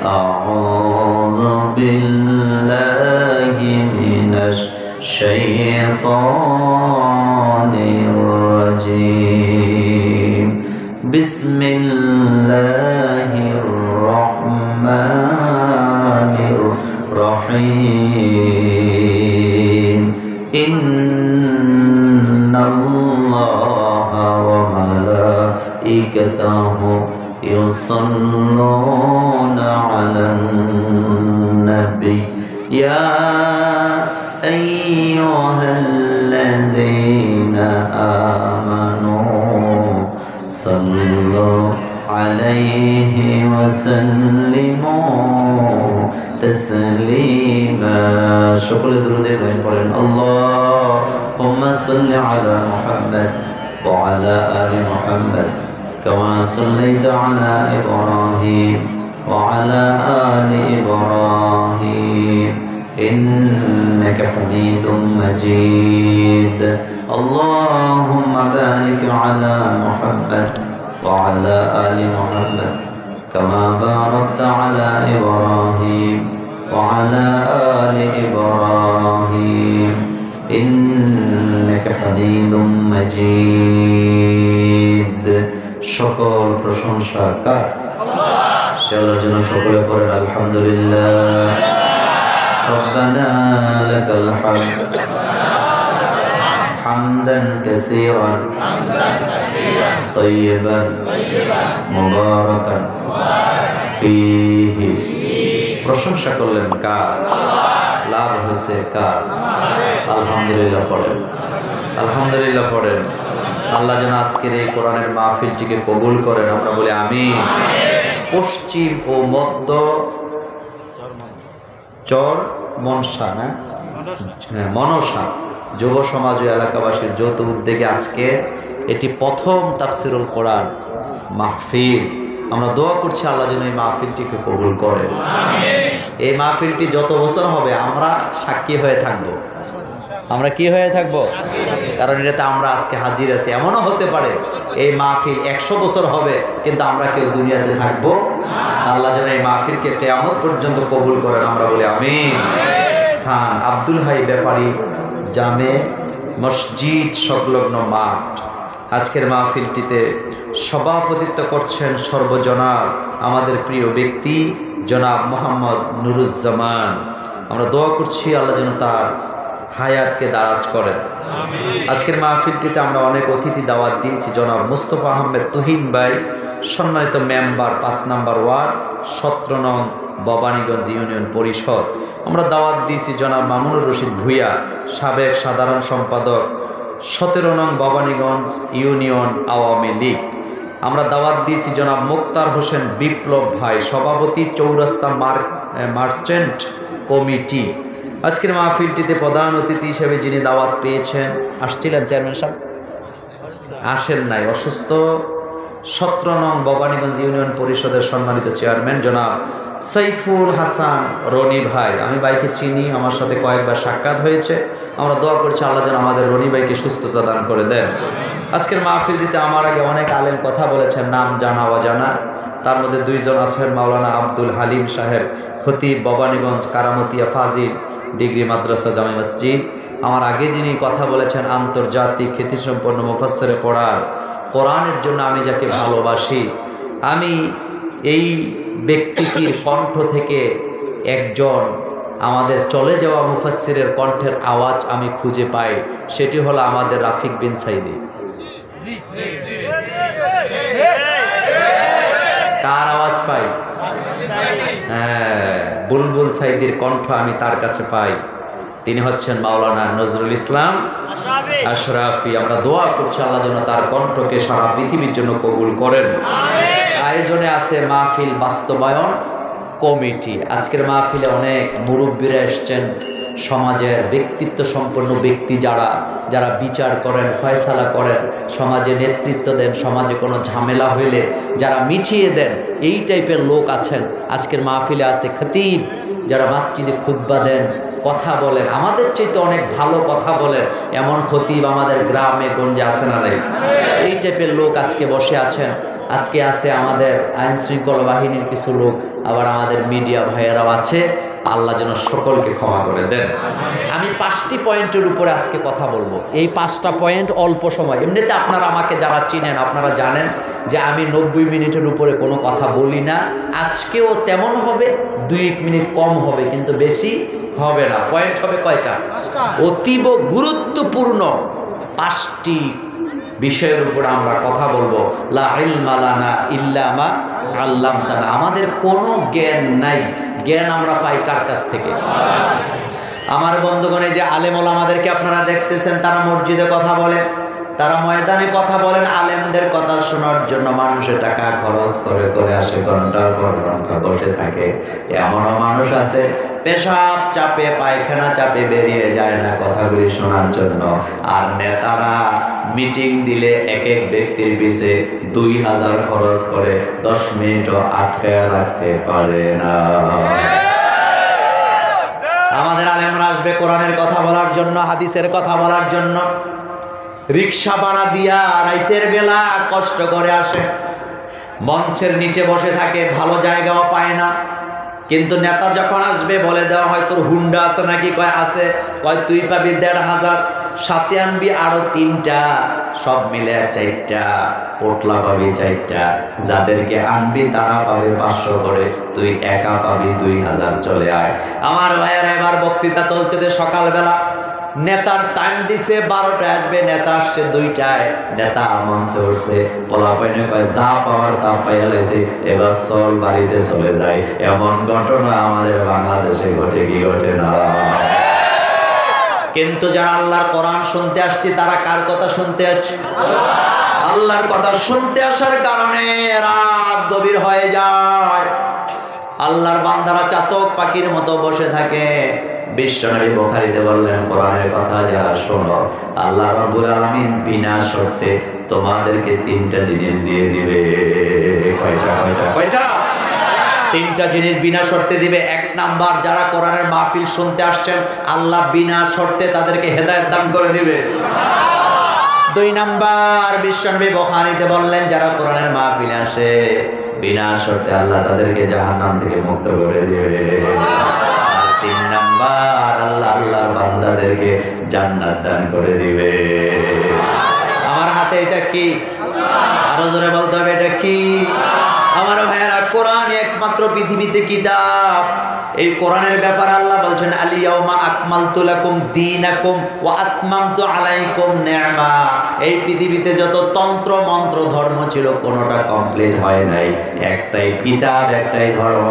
أعوذ بالله من الشيطان الرجيم بسم الله الرحمن الرحيم إن الله وملائكته يصلون على النبي يا أيها الذين آمنوا صلوا عليه وسلموا تسليما شكر درود إبراهيم اللهم صل على محمد وعلى آل محمد كما صليت على إبراهيم وعلى آل إبراهيم إنك حميد مجيد اللهم بارك على محمد وعلى آل محمد كما باركت على إبراهيم وعلى آل إبراهيم إنك حميد مجيد সকল প্রশংসা কার সে আল্লাহর জন্য সকলে পড়েন আলহামদুলিল্লাহ ربنا لك الحمد حمدا كثيرا طيبا مباركا فيه প্রশংসা করলেন কার লাভ হয়েছে কার আলহামদুলিল্লাহ পড়েন আলহামদুলিল্লাহ পড়েন আল্লাহ যেন আজকের এই কোরআনের মাহফিলটিকে কবুল করেন আমরা বলি আমিন পশ্চিম ও মধ্য চর মনসা না মনসা যুব সমাজ ও এলাকাবাসীর যৌথ উদ্যোগে আজকে এটি প্রথম তাফসিরুল কোরআন মাহফিল আমরা দোয়া করছি আল্লাহ যেন এই মাহফিলটিকে কবুল করেন এই মাহফিলটি যত বছর হবে আমরা সাক্ষী হয়ে থাকবো আমরা কি হয়ে থাকবো কারণ এটাতে আমরা আজকে হাজির আছি এমনও হতে পারে এই মাহফিল 100 বছর হবে কিন্তু আমরা কেউ দুনিয়াতে থাকবো আল্লাহ যেন এই মাহফিলকে কিয়ামত পর্যন্ত কবুল করেন আমরা বলি আমিন স্থান আব্দুল হাই ব্যাপারী জামে মসজিদ সংলগ্ন মাঠ আজকের মাহফিলটিতে সভাপতিত্ব করছেন সর্বজনাব আমাদের প্রিয় ব্যক্তি জনাব মোহাম্মদ নুরুজ্জামান আমরা দোয়া করছি আল্লাহ যেন তার হায়াতকে দারাজ করেন আজকের মাহফিলটিতে আমরা অনেক অতিথি দাওয়াত দিয়েছি জনাব মুস্তফা আহমেদ তুহিন ভাই সম্মানিত মেম্বার 5 নম্বর ওয়ার্ড 17 নং ভবানীগঞ্জ ইউনিয়ন পরিষদ আমরা দাওয়াত দিয়েছি জনাব মামুনুর রশিদ ভুইয়া সাবেক সাধারণ সম্পাদক 17 নং ভবানীগঞ্জ ইউনিয়ন আওয়ামী লীগ আমরা দাওয়াত দিয়েছি জনাব মুক্তার হোসেন বিপ্লব ভাই সভাপতি চৌরাস্তা মার্চেন্ট কমিটি আজকের মাহফিলটিতে প্রধান অতিথি হিসেবে যিনি দাওয়াত পেয়েছেন আসছিলেন চেয়ারম্যান সাহেব আসেন নাই অসুস্থ 17 নং ভবানীগঞ্জ ইউনিয়ন পরিষদের সম্মানিত চেয়ারম্যান জনাব সাইফুল হাসান রনি ভাই আমি ভাইকে চিনি আমার সাথে কয়েকবার সাক্ষাৎ হয়েছে আমরা দোয়া করছি আল্লাহ যেন আমাদের রনি ভাইকে সুস্থতা দান করে দেন আজকের মাহফিলটিতে আমার আগে অনেক আলেম কথা বলেছেন নাম জানা অজানা তার মধ্যে 2 জন আছেন মাওলানা আব্দুল হালিম সাহেব খতিব ভবানীগঞ্জ কারামতিয়া ফাজিল ডিগ্রি মাদ্রাসা জামে মসজিদ আমার আগে যিনি কথা বলেছেন আন্তর্জাতিক খ্যাতিসম্পন্ন মুফাসসিরে কোরআনের জন্য আমি যাকে ভালোবাসি আমি এই ব্যক্তিটির কণ্ঠ থেকে একজন আমাদের চলে যাওয়া মুফাসসিরের কণ্ঠের আওয়াজ আমি খুঁজে পাই সেটি হলো আমাদের রাফিক বিন সাইদি কার আওয়াজ পাই বুলবুল সাইদির কণ্ঠ আমি তার কাছে পাই তিনি হচ্ছেন মাওলানা নজরুল ইসলাম আশরাফি আমরা দোয়া করছি আল্লাহ যেন তার কণ্ঠকে সারা পৃথিবীর জন্য কবুল করেন আয়োজনে আছে মাহফিল বাস্তবায়ন কমিটি আজকের মাহফিলে অনেক মুরব্বীরা এসেছেন সমাজের ব্যক্তিত্ব সম্পন্ন ব্যক্তি যারা বিচার করেন ফয়সালা করেন সমাজে নেতৃত্ব দেন সমাজে কোনো ঝামেলা হইলে যারা মিটিয়ে দেন এই টাইপের লোক আছেন আজকের মাহফিলে আছে খতিব যারা মসজিদে খুতবা দেন কথা বলেন, আমাদের চাইতে অনেক ভালো কথা বলেন, এমন খতিব আমাদের গ্রামে গঞ্জে আছে না নাই? এই টাইপের লোক আজকে বসে আছেন। আজকে আছে আমাদের আইন শৃঙ্খলা বাহিনীর কিছু লোক, আবার আমাদের মিডিয়া ভাইয়েরাও আছে। আল্লাহ যেন সকলকে ক্ষমা করে দেন। আমি 5টি পয়েন্টের উপরে আজকে কথা বলবো। এই 5টা পয়েন্ট অল্প সময়, এমনিতে আপনারা আমাকে যারা চিনেন আপনারা জানেন যে আমি 90 মিনিটের উপরে কোনো কথা বলি না। আজকেও তেমন হবে, 2 মিনিট কম হবে, কিন্তু বেশি হবে না। পয়েন্ট হবে কয়টা? অতীব গুরুত্বপূর্ণ 5টি বিষয়ের উপর আমরা কথা বলবো। লা ইলমা লানা ইল্লা মা আল্লামতানা। আমাদের কোনো জ্ঞান নাই, জ্ঞান আমরা পাই কার কাছ থেকে? আমার বন্ধুগণ, যে আলেম ওলামাদেরকে আপনারা দেখতেছেন, তারা মসজিদে কথা বলে, তারা ময়দানে কথা বলেন, আলেমদের কথা শোনার জন্য মানুষের টাকা খরচ করে করে আসে, ঘন্টার পর ঘন্টা বসে থাকে। এমনও মানুষ আছে পেশাব চাপে পায়খানা চাপে বেরিয়ে যায় না কথাগুলি শোনার জন্য। আর নেতারা মিটিং দিলে এক এক ব্যক্তির পিছে 2000 খরচ করে 10 মিনিটও আটকায় রাখতে পারে না। আমাদের আলেমরা আসবে কোরআনের কথা বলার জন্য, হাদিসের কথা বলার জন্য। রিক্সা ভাড়া দিয়া রাইতের বেলা কষ্ট করে আসে, মঞ্চের নিচে বসে থাকে, ভালো জায়গাও পায় না। কিন্তু নেতা যখন আসবে বলে দেওয়া হয়, তোর হুন্ডা আছে নাকি? কয় আছে। কয় তুই পাবি 1500, সাথে আনবি আরো 3টা, সব মিলে 4টা, পোটলা পাবি 4টা। যাদেরকে আনবি তারা পাবে 500 করে, তুই একা পাবি 2000। চলে আয়। আমার ভাইয়েরা, এবার বক্তৃতা চলছে যে সকালবেলা নেতার টাইম দিছে 12টায় আসবে, নেতা আসছে 2টায়। নেতা মঞ্চে উঠছে, পোলাপাইনে কয় যা পাওয়ার তা পাইয়া লেছে, এবার চল বাড়িতে চলে যায়। এমন ঘটনা আমাদের বাংলাদেশে ঘটে কি ঘটে না? কিন্তু যারা আল্লাহর কোরআন শুনতে আসছে, তারা কার কথা শুনতে আছে? আল্লাহর কথা শুনতে আসার কারণে রাত গভীর হয়ে যায়। আল্লাহর বান্দারা চাতক পাখির মতো বসে থাকে। বিশ্বনবী বুখারীতে বললেন, কোরআনের কথা যারা শোনো, আল্লাহ রাব্বুল আলামিন বিনা শর্তে তোমাদেরকে 3টা জিনিস দিয়ে দিবে। কয়টা? 3টা জিনিস বিনা শর্তে দিবে। 1 নাম্বার, যারা কোরআনের মাহফিল শুনতে আসছেন, আল্লাহ বিনা শর্তে তাদেরকে হেদায়েত দান করে দিবে। 2 নাম্বার, বিশ্বনবী বুখারীতে বললেন, যারা কোরআনের মাহফিলে আসে, বিনা শর্তে আল্লাহ তাদেরকে জাহান্নাম থেকে মুক্ত করে দিবে। 3 নাম্বার, আল্লাহ আল্লাহর বান্দাদেরকে জান্নাত দান করে দিবে। আমার হাতে এটা কি? আরো জোরে বলতে হবে, এটা কি? আমার ভাইয়েরা, কোরআন একমাত্র পৃথিবীতে কিতাব। এই কোরআনের ব্যাপারে আল্লাহ বলছেন, আল-ইয়াউমা আকমালতু লাকুম দীনাকুম ওয়া আতমামতু আলাইকুম নি'মা। এই পৃথিবীতে যত তন্ত্র মন্ত্র ধর্ম ছিল, কোনোটা কমপ্লিট হয় নাই। একটাই কিতাব, একটাই ধর্ম,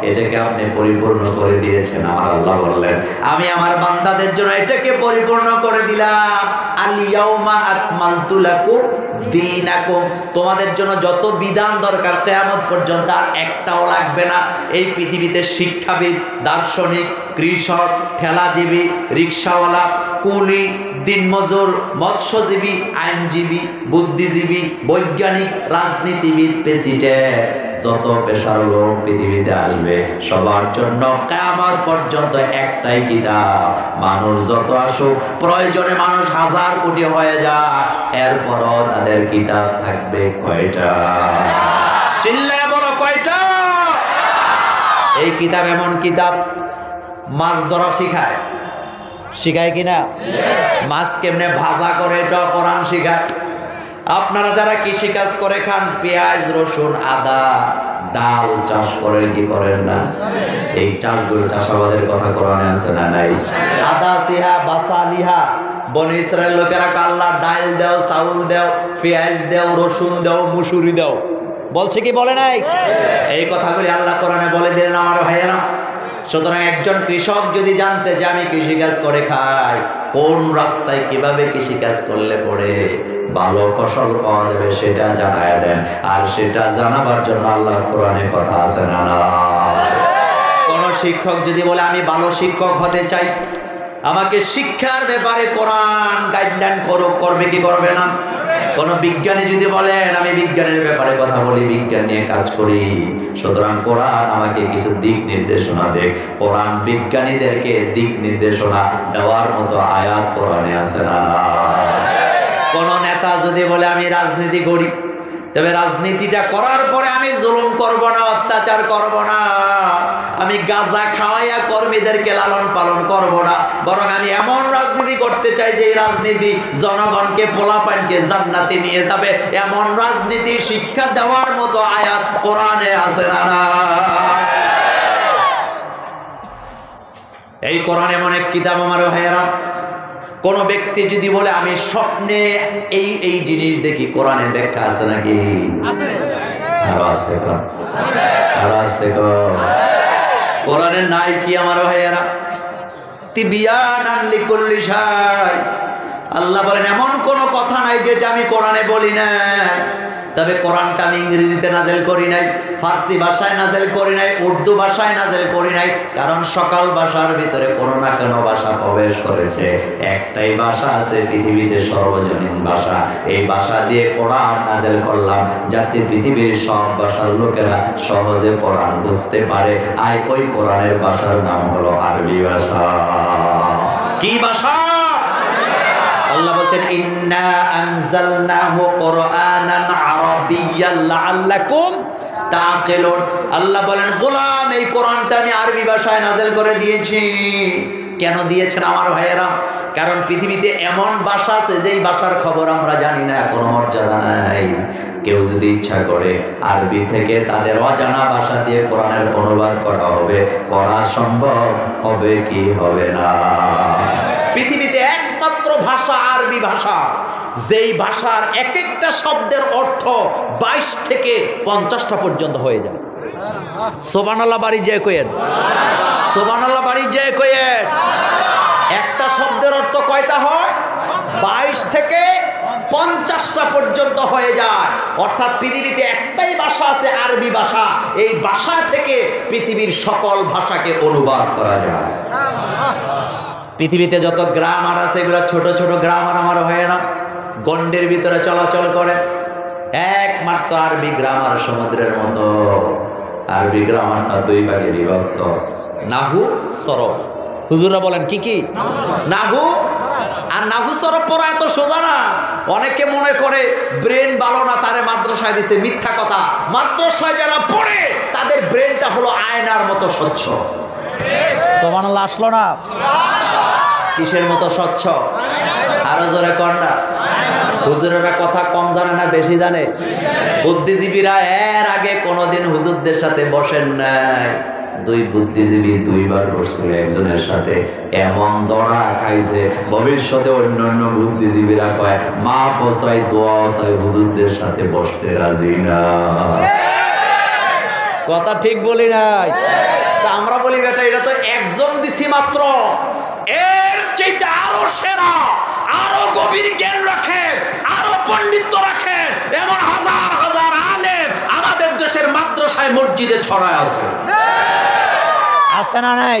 এটাকে আপনি পরিপূর্ণ করে দিয়েছেন। আমার আল্লাহ বললেন, আমি আমার বান্দাদের জন্য এটাকে পরিপূর্ণ করে দিলাম। আল-ইয়াউমা আকমালতু লাকুম দীনাকুম। তোমাদের জন্য যত বিধান দরকার কিয়ামত পর্যন্ত আর একটাও লাগবে না। এই পৃথিবীতে শিক্ষাবিদ, দার্শনিক, কৃষক, ঠেলাজীবী, রিক্সাওয়ালা, কুলি, দিনমজুর, মৎস্যজীবী, আইনজীবী, বুদ্ধিজীবী, বৈজ্ঞানিক, রাজনীতিবিদ, প্রেসিডেন্ট, যত পেশার লোক পৃথিবীতে আসবে, সবার জন্য কিয়ামত পর্যন্ত একটাই কিতাব। মানুষ যত আসুক, প্রয়োজনে মানুষ 1000 কোটি হয়ে যায়, এরপরও তাদের কিতাব থাকবে কয়টা? চিল্লায় বলো, কয়টা? এই কিতাব এমন কিতাব, মাছ ধরা শিখায়। শিখায় কিনা? মাছ কেমনে ভাজা করে, এটা কোরআন শিখায়। আপনারা যারা কৃষি কাজ করে খান, পেঁয়াজ, রসুন, আদা, ডাল চাষ করেন কি করেন না? এই চাষগুলো, চাষাবাদের কথা কোরআনে আছে না নাই? আদা সিহা বাসা লিহা, বনি ইসরায়েল লোকেরা আল্লাহ ডাল দাও, চাউল দাও, পেঁয়াজ দাও, রসুন দাও, মুসুরি দাও বলছে কি বলে নাই? এই কথাগুলি আল্লাহ কোরআনে বলে দিলেন আমার ভাইয়েরা। সুতরাং একজন কৃষক যদি জানতে যে আমি কৃষিকাজ করে খাই, কোন রাস্তায় কিভাবে কৃষিকাজ করলে পরে ভালো ফসল পাওয়া যাবে, সেটা জানায় দেন। আর সেটা জানাবার জন্য আল্লাহ কোরআনে কথা আছে না? কোন শিক্ষক যদি বলে আমি ভালো শিক্ষক হতে চাই, আমাকে শিক্ষার ব্যাপারে কোরআন গাইডলাইন করবে কি করবে না? কোন বিজ্ঞানী যদি বলেন আমি বিজ্ঞানের ব্যাপারে কথা বলি, বিজ্ঞান নিয়ে কাজ করি, সুতরাং কোরআন আমাকে কিছু দিক নির্দেশনা দেয়। কোরআন বিজ্ঞানীদেরকে দিক নির্দেশনা দেওয়ার মতো আয়াত কোরআনে আছে না? কোন নেতা যদি বলে আমি রাজনীতি করি, তবে রাজনীতিটা করার পরে আমি জুলুম করব না, অত্যাচার করব না, আমি গাঁজা খাওয়াইয়া কর্মীদেরকে লালন পালন করব না, বরং আমি এমন রাজনীতি করতে চাই যে রাজনীতি জনগণকে পোলাপানকে জান্নাতে নিয়ে যাবে, এমন রাজনীতি শিক্ষা দেওয়ার মতো আয়াত কোরআনে আছে না? এই কোরআন এমন এক কিতাব আমার ভাইয়েরা, কোন ব্যক্তি যদি বলে আমি স্বপ্নে এই এই জিনিস দেখি, কোরআনে ব্যাখ্যা আছে নাকি? কোরআনে নাই কি আমার ভাইয়েরা? তিবিয়ানান লিকুল্লি শাই। আল্লাহ বলেন এমন কোন কথা নাই যেটা আমি কোরআনে বলি না। তবে কোরআনটা আমি ইংরেজিতে নাজেল করি নাই, ফার্সি ভাষায় নাজেল করি নাই, উর্দু ভাষায় নাজেল করি নাই, কারণ সকল ভাষার ভিতরে কোনো না কোনো ভাষা প্রবেশ করেছে। একটাই ভাষা আছে পৃথিবীতে সর্বজনীন ভাষা, এই ভাষা দিয়ে কোরআন নাজেল করলাম যাতে পৃথিবীর সব ভাষার লোকেরা সহজে কোরআন বুঝতে পারে। আর ওই কোরআনের ভাষার নাম হলো আরবি ভাষা। কি ভাষা? আল্লাহ বলেন ইন্না আনজালনাহু কুরআনান আরাবিয়্যান লাআল্লাকুম তাআকিলুন। আল্লাহ বলেন গোলাম এই কোরআনটা আমি আরবি ভাষায় নাযিল করে দিয়েছি। কেন দিয়েছেন আমার ভাইয়েরা? কারণ পৃথিবীতে এমন ভাষা আছে যেই ভাষার খবর আমরা জানি না, কোনো মর্যাদা নাই। কেউ যদি ইচ্ছা করে আরবি থেকে তাদের অজানা ভাষা দিয়ে কোরআনের অনুবাদ করা হবে, করা সম্ভব হবে কি হবে না? পৃথিবীতে একমাত্র ভাষা আরবি ভাষা, যেই ভাষার এক একটা শব্দের অর্থ 22 থেকে 50টা পর্যন্ত হয়ে যায়। সুবহানাল্লাহ বাড়ি যায় কয়েন, সুবহানাল্লাহ বাড়ি যায় কয়েন। একটা শব্দের অর্থ কয়টা হয়? 22 থেকে 50টা পর্যন্ত হয়ে যায়। অর্থাৎ পৃথিবীতে একটাই ভাষা আছে আরবি ভাষা, এই ভাষা থেকে পৃথিবীর সকল ভাষাকে অনুবাদ করা যায়। পৃথিবীতে যত গ্রামার আছে এগুলো ছোট ছোট গ্রামার আমার ভাইয়েরা, গন্ডের ভিতরে চলাচল করে। একমাত্র আরবি গ্রামার সমুদ্রের মতো। আরবি গ্রামারটা 2 ভাগে বিভক্ত, নাহু সরফ। হুজুররা বলেন কি কি? নাহু আর নাহু সরফ পড়া এত সোজা না। অনেকে মনে করে ব্রেন ভালো না তারে মাদ্রাসায় দিছে, মিথ্যা কথা। মাদ্রাসায় যারা পড়ে তাদের ব্রেনটা হলো আয়নার মতো স্বচ্ছ। সুবহানাল্লাহ আসলো না? কিসের মতো স্বচ্ছ? আরো জোরে কন্যা। হুজুরেরা কথা কম জানে না বেশি জানে? বুদ্ধিজীবীরা এর আগে কোনোদিন হুজুরদের সাথে বসেন নাই। 2 বুদ্ধিজীবী 2 বার বসছিল একজনের সাথে, এমন দড়া খাইছে ভবিষ্যতে অন্যান্য বুদ্ধিজীবীরা কয় মা ফসাই দোয়া চাই, হুজুরদের সাথে বসতে রাজি না। কথা ঠিক বলি নাই? আমরা বলি বেটা এটা তো একজন দিছি মাত্র, এর চাইতে আরো সেরা, আরো গভীর জ্ঞান রাখে, আরো পণ্ডিত্য রাখে এমন হাজার হাজার আলেম আমাদের দেশের মাদ্রাসায় মসজিদে ছড়ায় আছে। আছে না নাই?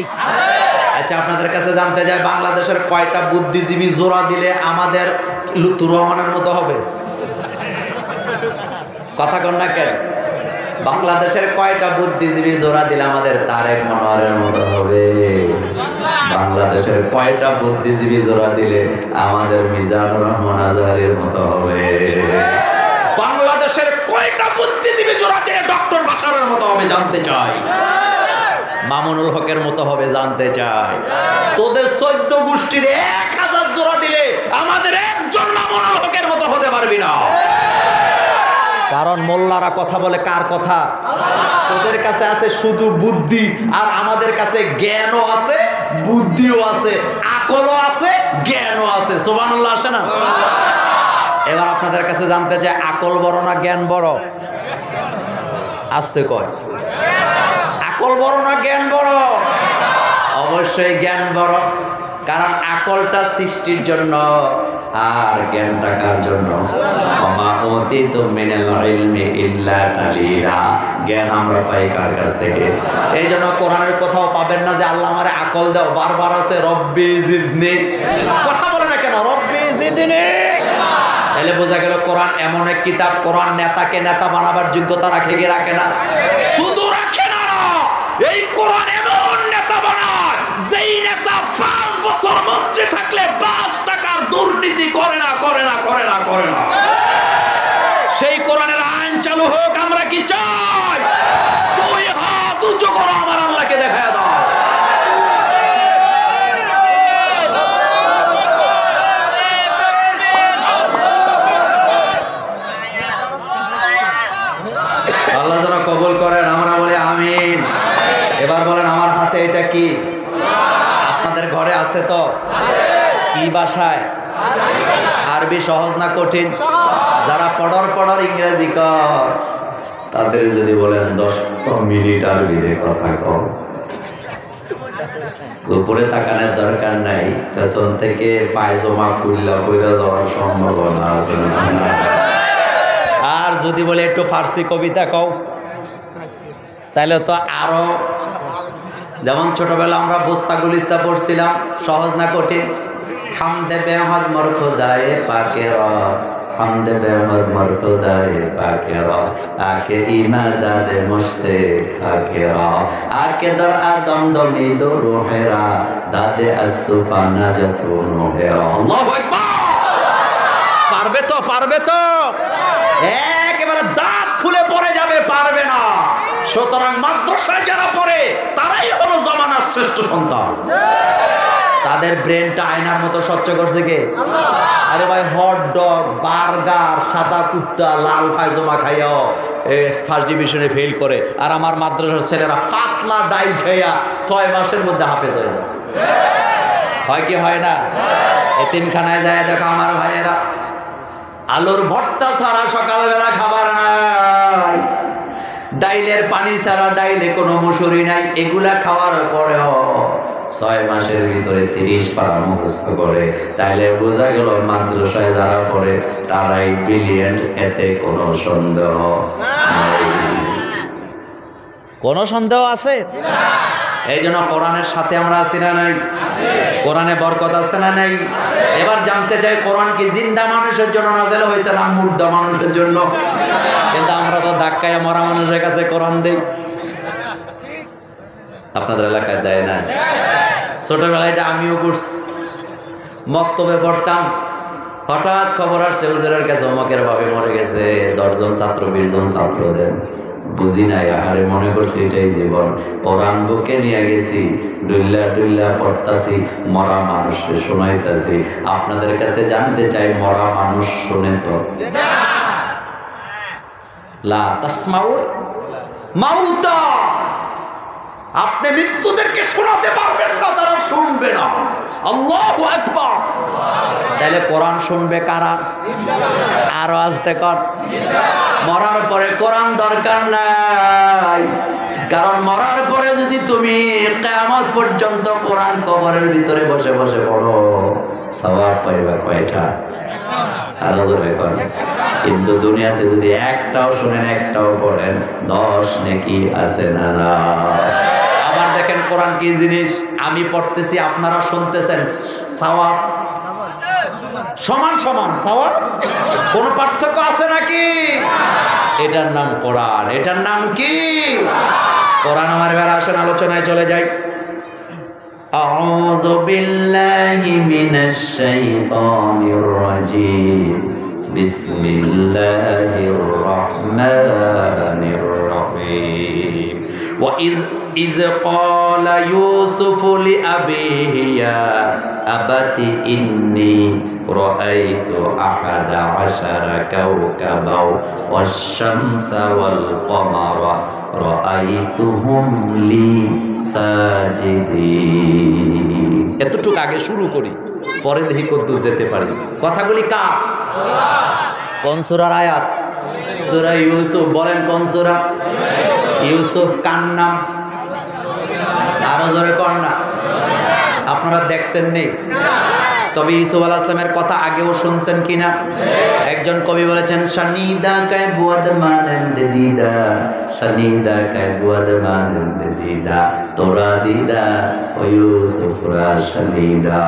আচ্ছা আপনাদের কাছে জানতে চাই বাংলাদেশের কয়টা বুদ্ধিজীবী জোড়া দিলে আমাদের লুতুর রহমানের মতো হবে? কথা কন না কেন? বাংলাদেশের কয়টা বুদ্ধিজীবী জোড়া দিলে আমাদের তারেক মনোয়ারের মতো হবে? বাংলাদেশের কয়টা বুদ্ধিজীবী জোড়া দিলে আমাদের মিজানুর রহমান আজহারের মতো হবে? বাংলাদেশের কয়টা বুদ্ধিজীবী জোড়া দিলে ডক্টর বাশারের মতো হবে জানতে চাই। মামুনুল হকের মতো হবে জানতে চাই। তোদের 14 গোষ্ঠীর 1000 জোড়া দিলে আমাদের একজন মামুনুল হকের মতো হতে পারবি না। কারণ মোল্লারা কথা বলে কার কথা? তোদের কাছে আছে শুধু বুদ্ধি, আর আমাদের কাছে জ্ঞানও আছে, বুদ্ধিও আছে, আকলও আছে, জ্ঞানও আছে। সুবহানাল্লাহ আসে না? এবার আপনাদের কাছে জানতে চাই আকল বড় না জ্ঞান বড়? আসতে কয় আকল বড় না জ্ঞান বড়? অবশ্যই জ্ঞান বড়, কারণ আকলটা সৃষ্টির জন্য আর জ্ঞানটা কার জন্য? জ্ঞান আমরা পাই কার কাছ থেকে? এই জন্য কোরআনের কোথাও পাবেন না যে আল্লাহ আমারে আকল দাও, বারবার আছে রব্বি জিদনি। কথা বলে না কেন রব্বি জিদনি? তাহলে বোঝা গেল কোরআন এমন এক কিতাব, কোরআন নেতাকে নেতা বানাবার যোগ্যতা রাখে কি রাখে না? শুধু কোরআন এমন নেতা বানায় যেই নেতা 5 বছর মন্ত্রী থাকলে 5 টাকার দুর্নীতি করে না। সেই কোরআনের আইন চালু হোক, আমরা কি চাই? 2 হাত উঁচু করো, আমার আল্লাহকে দেখায় দাও। আল্লাহ যেন কবুল করেন, আমরা বলি আমিন। এবার বলেন আমার হাতে এটা কি? আপনাদের ঘরে আছে তো? কি ভাষায়? আরবি সহজ না কঠিন? যারা পড়র ইংরেজি কর, তাদের যদি বলেন 10 মিনিট আরবিতে কথা কও, উপরে তাকানোর দরকার নাই, পেছন থেকে পায়জামা খুললা পইরা যাওয়ার সম্ভাবনা আছে। আর যদি বলে একটু ফার্সি কবিতা কও, তাহলে তো আরো, যেমন ছোটবেলা আমরা বুস্তা গুলিস্তা পড়ছিলাম, সহজ না কঠিন? হামদে বেহদ মোর খোদায়ে পাকের, হামদে বেহদ মোর খোদায়ে পাকের, আকে ইমাদাদে মুশতে খাকের, আকে দর আদম দমি দো রোহেরা, দাদে আস্তুফা নাজাতু নোহেরা। আল্লাহু আকবার! পারবে তো? একেবারে দাঁত খুলে পড়ে যাবে, পারবে না। সুতরাং মাদ্রাসায় যারা পড়ে তারাই হলো জামানার শ্রেষ্ঠ সন্তান। তাদের ব্রেনটা আয়নার মতো স্বচ্ছ করছে কে? আরে ভাই, হট ডগ, বার্গার, সাদা কুত্তা, লাল পায়জামা খাইয়াও ফার্স্ট ডিভিশনে ফেল করে, আর আমার মাদ্রাসার ছেলেরা পাতলা ডাইল খাইয়া 6 মাসের মধ্যে হাফেজ হয়ে যায়। হয় কি হয় না? এতিমখানায় যায় দেখো আমার ভাইয়েরা, আলুর ভর্তা ছাড়া সকালবেলা খাবার নাই, ডাইলের পানি ছাড়া ডাইলে কোনো মুসুরি নাই। এগুলা খাওয়ার পরেও 6 মাসের ভিতরে 30 পারা মুখস্থ করে। তাইলে বোঝা গেল মাদ্রাসায় যারা পড়ে তারাই ব্রিলিয়েন্ট, এতে কোনো সন্দেহ নাই। কোনো সন্দেহ আছে? এই জন্য কোরআনের সাথে আমরা আছি না নাই? কোরআনে বরকত আছে না নাই? এবার জানতে চাই, কোরআন কি জিন্দা মানুষের জন্য নাযিল হয়েছে না মুর্দা মানুষের জন্য? কিন্তু আমরা তো ধাক্কায় মরা মানুষের কাছে কোরআন দেই। আপনাদের এলাকায় দেয় না? ছোটবেলায় এটা আমিও করছি, মক্তবে পড়তাম, হঠাৎ খবর আসছে হুজুরের কাছে অমকের ভাবে মরে গেছে, 10 জন ছাত্র 20 জন ছাত্র দেন। বুঝি নাই, আহারে মনে করছি এটাই জীবন। কোরআন বুকে নিয়ে গেছি, ডুল্লা পড়তাছি, মরা মানুষকে শোনাইতাছি। আপনাদের কাছে জানতে চাই, মরা মানুষ শুনে তো? লা তাসমাউল মাউতা, আপনি মৃত্যুদেরকে শোনাতে পারবেন না, তারা শুনবে না। আল্লাহু আকবার! তাহলে কোরআন শুনবে কারা? আরো আসতে কর। মরার পরে কোরআন দরকার নাই, কারণ মরার পরে যদি তুমি কিয়ামত পর্যন্ত কোরআন কবরের ভিতরে বসে বসে পড়ো, সওয়াব পাইবা কয়টা? আরো জোরে কর। কিন্তু দুনিয়াতে যদি একটাও শুনেন, একটাও পড়েন, 10 নেকি আছে না? আবার দেখেন কোরআন কি জিনিস, আমি পড়তেছি আপনারা শুনতেছেন, সওয়াব সমান সওয়াব, কোনো পার্থক্য আছে নাকি? এটার নাম কোরআন। এটার নাম কি? কোরআন। আমার এবার আসেন আলোচনায় চলে যাই। আউযু বিল্লাহি মিনাশ শাইতানির রাজীম, বিসমিল্লাহির রহমানির রহিম। وإذ قال يوسف لأبيه يا أبت إني رأيت 11 كوكبا والشمس والقمر رأيتهم لي ساجدين। এতটুকু আগে শুরু করি, পরে দেখি কদ্দূর যেতে পারি। কথাগুলি কার? কোন সূরার আয়াত? সূরা ইউসুফ। বলেন কোন সূরা? ইউসুফ কার নাম? আরো জোরে কর না। আপনারা দেখছেন নেই? তবে ইউসুফ আলাইহিস সালামের কথা আগেও শুনছেন কিনা? একজন কবি বলেছেন, শানিদা কায় বুয়াদ মানেন দিদা, শানিদা কায় বুয়াদ মানেন দিদা, তোরা দিদা ও ইউসুফ রা শানিদা।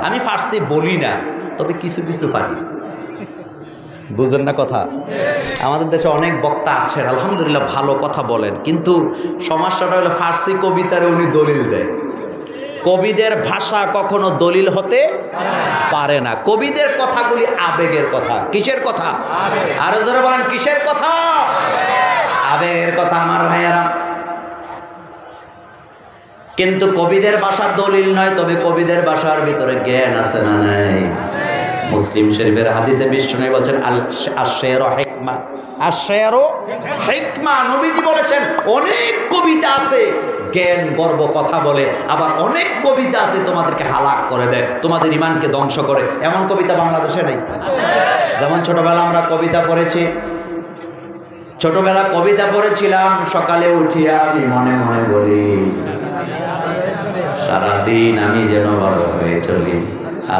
আমি ফার্সি বলি না, তবে কিছু কিছু পারি। বুঝেন না কথা? আমাদের দেশে অনেক বক্তা আছেন, আলহামদুলিল্লাহ ভালো কথা বলেন, কিন্তু সমস্যাটা হলো ফার্সি কবিতারে উনি দলিল দেয়। কবিদের ভাষা কখনো দলিল হতে পারে না। কবিদের কথাগুলি আবেগের কথা। কিসের কথা? আরো জোরে বলেন, কিসের কথা? আবেগের কথা আমার ভাইয়েরা। কিন্তু কবিদের ভাষা দলিল নয়, তবে কবিদের ভাষার ভিতরে জ্ঞান আছে না নাই? মুসলিম শরীফের হাদিসে বিষ্ণু বলছেন আশ-শায়রু হিকমা, আশ-শায়রু হিকমা। নবীজি বলেছেন অনেক কবিতা আছে জ্ঞান গর্ব কথা বলে, আবার অনেক কবিতা আছে তোমাদেরকে হালাক করে দেয়, তোমাদের ঈমানকে ধ্বংস করে। এমন কবিতা বাংলাদেশে নেই? যেমন ছোটবেলা আমরা কবিতা পড়েছি, ছোটবেলা কবিতা পড়েছিলাম, সকালে উঠিয়া আমি মনে মনে বলি সারাদিন আমি যেন বড় হয়ে চলি,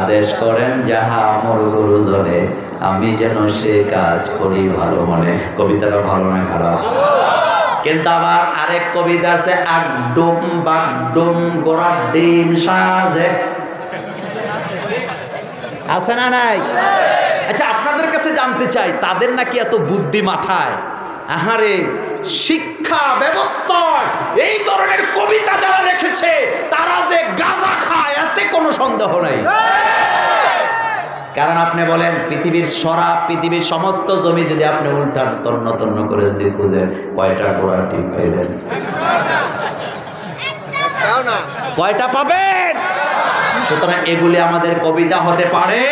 আদেশ করেন যাহা মোর গুরুজনে, আমি যেন সে কাজ করি ভালো মনে। কবিতাটা ভালো না খারাপ? কিন্তু আবার আরেক কবিতা আছে, আগডুম বাগডুম গোড়ার ডিম সাজে, আছে না নাই? আচ্ছা, আপনাদের কাছে জানতে চাই, তাদের নাকি এত বুদ্ধি মাথায়, আহারে শিক্ষা ব্যবস্থায় এই ধরনের কবিতা যারা লিখেছে তারা যে গাঁজা খায় এতে কোনো সন্দেহ নাই। কারণ আপনি বলেন পৃথিবীর শরাব, পৃথিবীর সমস্ত জমি যদি আপনি উল্টান তন্ন তন্ন করে যদি খুঁজেন, কয়টা গোড়ার ডিম পাইবেন? কয়টা পাবেন? সুতরাং এগুলি আমাদের কবিতা হতে পারে।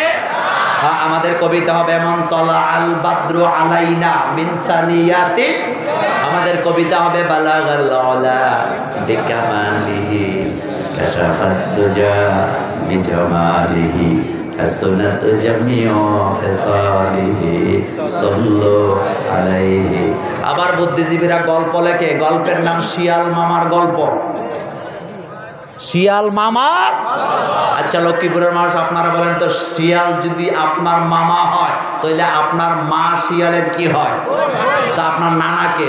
আমাদের কবিতা হবে এমন তলা আল বাদ্রু আলাইনা মিন সানিয়াতি, আমাদের কবিতা হবে বালাগাল আলা বিকামালিহি কাশাফাত দুজা বিজামালিহি আসনাত জামিউ ফিসালিহি সাল্লু আলাইহি। আবার বুদ্ধিজীবীরা গল্প লেখে, গল্পের নাম শিয়াল মামার গল্প। শিয়াল মামার? আচ্ছা, লক্ষ্মীপুরের মানুষ আপনারা বলেন তো, শিয়াল যদি আপনার মামা হয় তাহলে আপনার মা শিয়ালের কি হয়? তা আপনার নানাকে?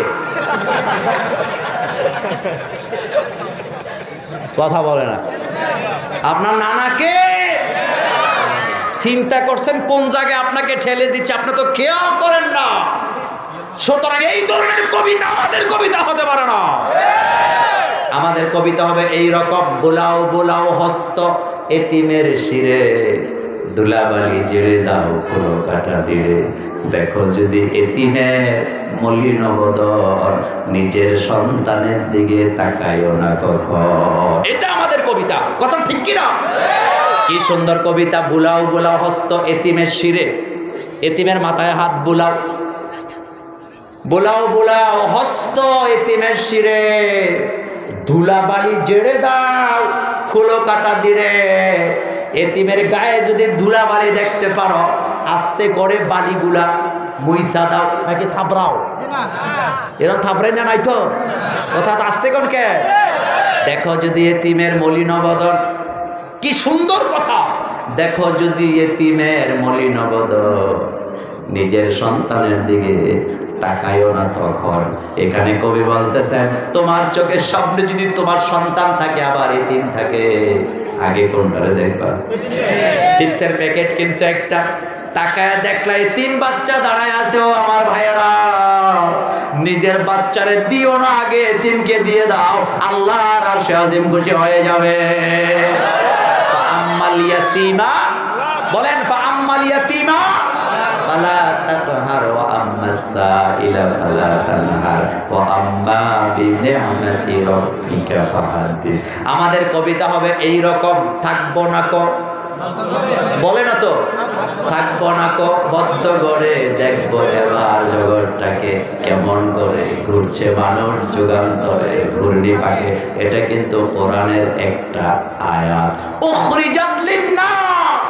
কথা বলে না। আপনার নানাকে চিন্তা করছেন কোন জায়গায় আপনাকে ঠেলে দিচ্ছে, আপনি তো খেয়াল করেন না। সুতরাং এই ধরনের কবিতা আমাদের কবিতা হতে পারে না। আমাদের কবিতা হবে এই রকম, বোলাও বোলাও হস্ত এতিমের শিরে, দুলাবালি জেড়ে দাও পুরো কাটা দিয়ে, দেখো যদি এতিমের মলিন বদন, নিজের সন্তানের দিকে তাকায়ও না কখন। এটা আমাদের কবিতা, কথা ঠিক কিনা? কি সুন্দর কবিতা, বুলাও বুলাও হস্ত এতিমের শিরে, এতিমের মাথায় হাত বুলাও, বুলাও বুলাও হস্ত এতিমের শিরে, ধুলাবালি জেড়ে দাও খুলো কাটা দিরে। এতিমের গায়ে যদি ধুলাবালি দেখতে পারো, আস্তে করে বালিগুলা মুইসা দাও, নাকি থাপড়াও? এরকম থাপড়াই না নাই তো, অর্থাৎ আস্তে কোন কে? দেখো যদি এতিমের মলিন বদন, কি সুন্দর কথা, দেখো যদি এতিমের মলিন বদন, নিজের সন্তানের দিকে তাকায়ও না তখন। এখানে কবি বলতেছেন, তোমার চোখের সামনে যদি তোমার সন্তান থাকে আবার এতিম থাকে, আগে কোনটারে দেখবা? চিপসের প্যাকেট কিনছো একটা, তাকায় দেখলা এতিম বাচ্চা দাঁড়ায় আছে, ও আমার ভাইয়েরা, নিজের বাচ্চারে দিও না, আগে এতিমকে দিয়ে দাও, আল্লাহর আরশে আজিম খুশি হয়ে যাবে। আম্মাল ইয়াতীমা, বলেন আম্মাল ইয়াতীমা ফালা তাকহার ওয়া আম্মাস সাইলা ফালা তানহার ওয়া আম্মা বিনি'মাতি রাব্বিকা ফাহাদ্দিস। আমাদের কবিতা হবে এই রকম, থাকবো না কো, বলে না তো, থাকবো না কো বদ্ধ করে, দেখবো এবার জগৎটাকে কেমন করে ঘুরছে মানুষ যুগান্তরে ঘূর্ণি পাকে। এটা কিন্তু কোরআনের একটা আয়াত। উখরিজাত লিন-নাস,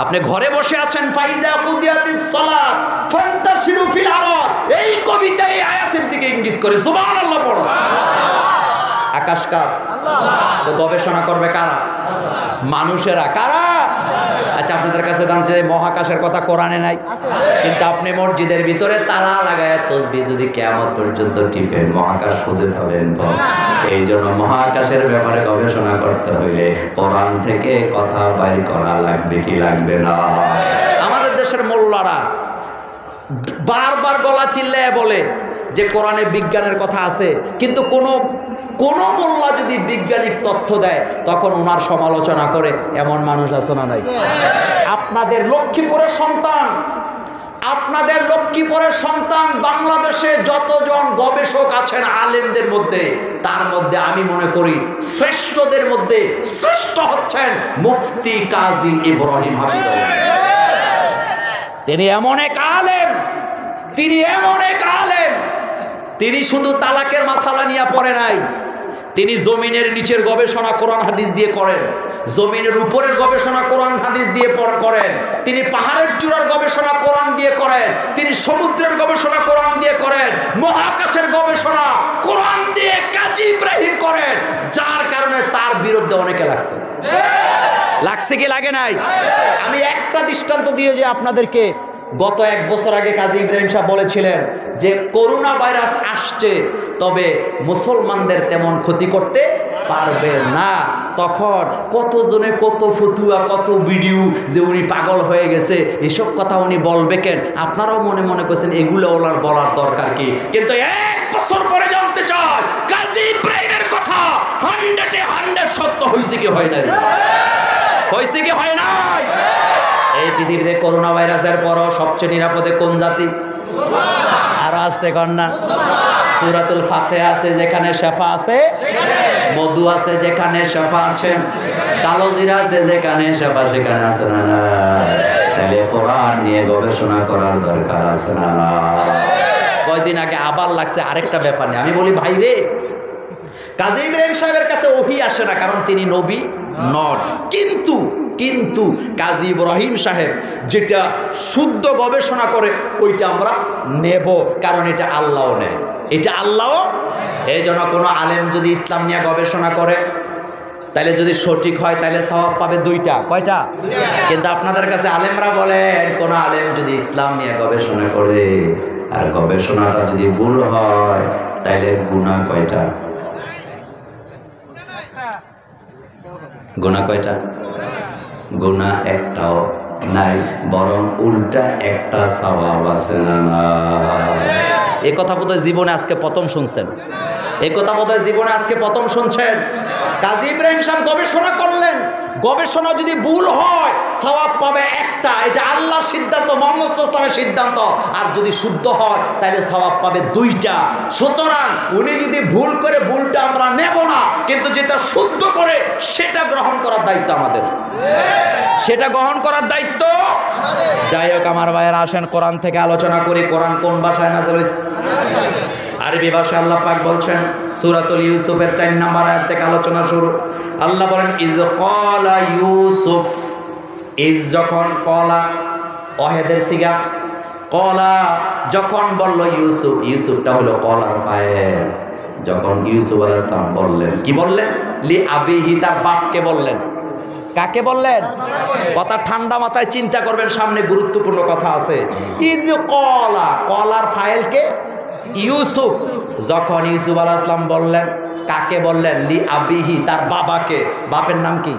আপনি ঘরে বসে আছেন, ফাইজা কুদিয়াতিস সালাত ফান্তাশিরু ফিল আরদ, এই কবিতা এই আয়াতের দিকে ইঙ্গিত করে। সুবহানাল্লাহ পড়ো। আকাশ কার? তো গবেষণা করবে কারা? মানুষেরা। কারা? আচ্ছা, আপনাদের কাছে জানছে মহাকাশের কথা কোরআনে নাই, কিন্তু আপনি মসজিদের ভিতরে তালা লাগায় তসবিহ যদি কিয়ামত পর্যন্ত টিপে, মহাকাশ খুঁজে পাবেন। এই জন্য মহাকাশের ব্যাপারে গবেষণা করতে হইলে কোরআন থেকে কথা বাইর করা লাগবে কি লাগবে না? আমাদের বাংলাদেশের মোল্লারা বারবার গলা চিল্লায় বলে যে কোরআনে বিজ্ঞানের কথা আছে, কিন্তু কোন মোল্লা যদি বৈজ্ঞানিক তথ্য দেয় তখন ওনার সমালোচনা করে, এমন মানুষ আছে না নাই? আপনাদের লক্ষ্মীপুরের সন্তান বাংলাদেশে যতজন গবেষক আছেন আলেমদের মধ্যে, তার মধ্যে আমি মনে করি শ্রেষ্ঠদের মধ্যে শ্রেষ্ঠ হচ্ছেন মুফতি কাজী ইব্রাহিম হাফিজাহুল্লাহ। তিনি এমন এক আলেম, তিনি শুধু তালাকের মাসালা নিয়ে পড়ে নাই, তিনি জমিনের নিচের গবেষণা কোরআন হাদিস দিয়ে করেন, জমিনের উপরের গবেষণা কোরআন হাদিস দিয়ে করেন, তিনি পাহাড়ের চূড়ার গবেষণা কোরআন দিয়ে করেন, তিনি সমুদ্রের গবেষণা কোরআন দিয়ে করেন, মহাকাশের গবেষণা কোরআন দিয়ে কাজী ইব্রাহিম করেন, যার কারণে তার বিরুদ্ধে অনেকে লাগছে কি লাগে নাই? আমি একটা দৃষ্টান্ত দিয়ে যে আপনাদেরকে, গত 1 বছর আগে কাজী ইব্রাহিম সাহেব বলেছিলেন যে করোনা ভাইরাস আসছে, তবে মুসলমানদের তেমন ক্ষতি করতে পারবে না। তখন কতজনে কত ফতুয়া, কত ভিডিও যে উনি পাগল হয়ে গেছে, এসব কথা উনি বলবে কেন? আপনারাও মনে মনে করছেন এগুলো ওনার বলার দরকার কি? কিন্তু 1 বছর পরে জানতে চাই কাজী ইব্রাহিমের কথা 100 সত্য হয়েছে কি হয় নাই? হয়েছে কি হয় নাই? এই পৃথিবীতে করোনা ভাইরাসের পরও সবচেয়ে নিরাপদে কোন জাতি? আরো আসতে কন্যা সূরাতুল ফাতিহা আছে যেখানে শেফা আছে, মধু আছে যেখানে শেফা আছে, কালো জিরা আছে যেখানে শেফা সেখানে আছে না? তাহলে কোরআন নিয়ে গবেষণা করার দরকার আছে না? কয়দিন আগে আবার লাগছে আরেকটা ব্যাপার নিয়ে। আমি বলি ভাই রে, কাজী ইব্রাহিম সাহেবের কাছে ওহী আসে না, কারণ তিনি নবী নন, কিন্তু কাজী ইব্রাহিম সাহেব যেটা শুদ্ধ গবেষণা করে ওইটা আমরা নেব, কারণ এটা আল্লাহও নেয়, এটা আল্লাহও। এই জন্য কোনো আলেম যদি ইসলাম নিয়ে গবেষণা করে, তাহলে যদি সঠিক হয় তাহলে সওয়াব পাবে 2টা। কয়টা? কিন্তু আপনাদের কাছে আলেমরা বলেন কোন আলেম যদি ইসলাম নিয়ে গবেষণা করে আর গবেষণাটা যদি ভুল হয় তাহলে গুনাহ কয়টা? গুনাহ কয়টা? গুনাহ একটাও নাই, বরং উল্টা একটা সওয়াব আছে না? এই কথা বোধহয় জীবনে আজকে প্রথম শুনছেন। কাজী ইব্রাহিম সাহেব গবেষণা করলেন, গবেষণা যদি ভুল হয় সওয়াব পাবে একটা, এটা আল্লাহর সিদ্ধান্ত, মুহাম্মদ সাল্লাল্লাহু আলাইহি ওয়াসাল্লামের সিদ্ধান্ত। আর যদি শুদ্ধ হয় তাহলে সওয়াব পাবে 2টা। সুতরাং উনি যদি ভুল করে, ভুলটা আমরা নেব না, কিন্তু যেটা শুদ্ধ করে সেটা গ্রহণ করার দায়িত্ব আমাদের, সেটা গ্রহণ করার দায়িত্ব আমাদের। যাই হোক আমার ভাইয়েরা, আসেন কোরআন থেকে আলোচনা করি। কোরআন কোন ভাষায় নাযিল হয়েছে? আরবি ভাষায়। আল্লাহ পাক বলছেন সূরাতুল ইউসুফের 4 নম্বর আয়াত থেকে আলোচনা শুরু। আল্লাহ বলেন ইজ ক্বালা ইউসুফ, ইজ যখন, ক্বালা ওয়াহেদের সিগা, ক্বালা যখন বলল ইউসুফ, ইউসুফটা হলো ক্বালার ফাইল। যখন ইউসুফ আলাইহিস সালাম বললেন, কি বললেন? লি আবিহি, তার বাপকে বললেন। কাকে বললেন? কথা ঠান্ডা মাথায় চিন্তা করবেন, সামনে গুরুত্বপূর্ণ কথা আছে। ইজ ক্বালা, ক্বালার ফাইলকে ইউসুফ। যখন ইউসুফ আলাইহিস সালাম বললেন, কাকে বললেন? লি আবিহি, তার বাবাকে। বাপের নাম কি?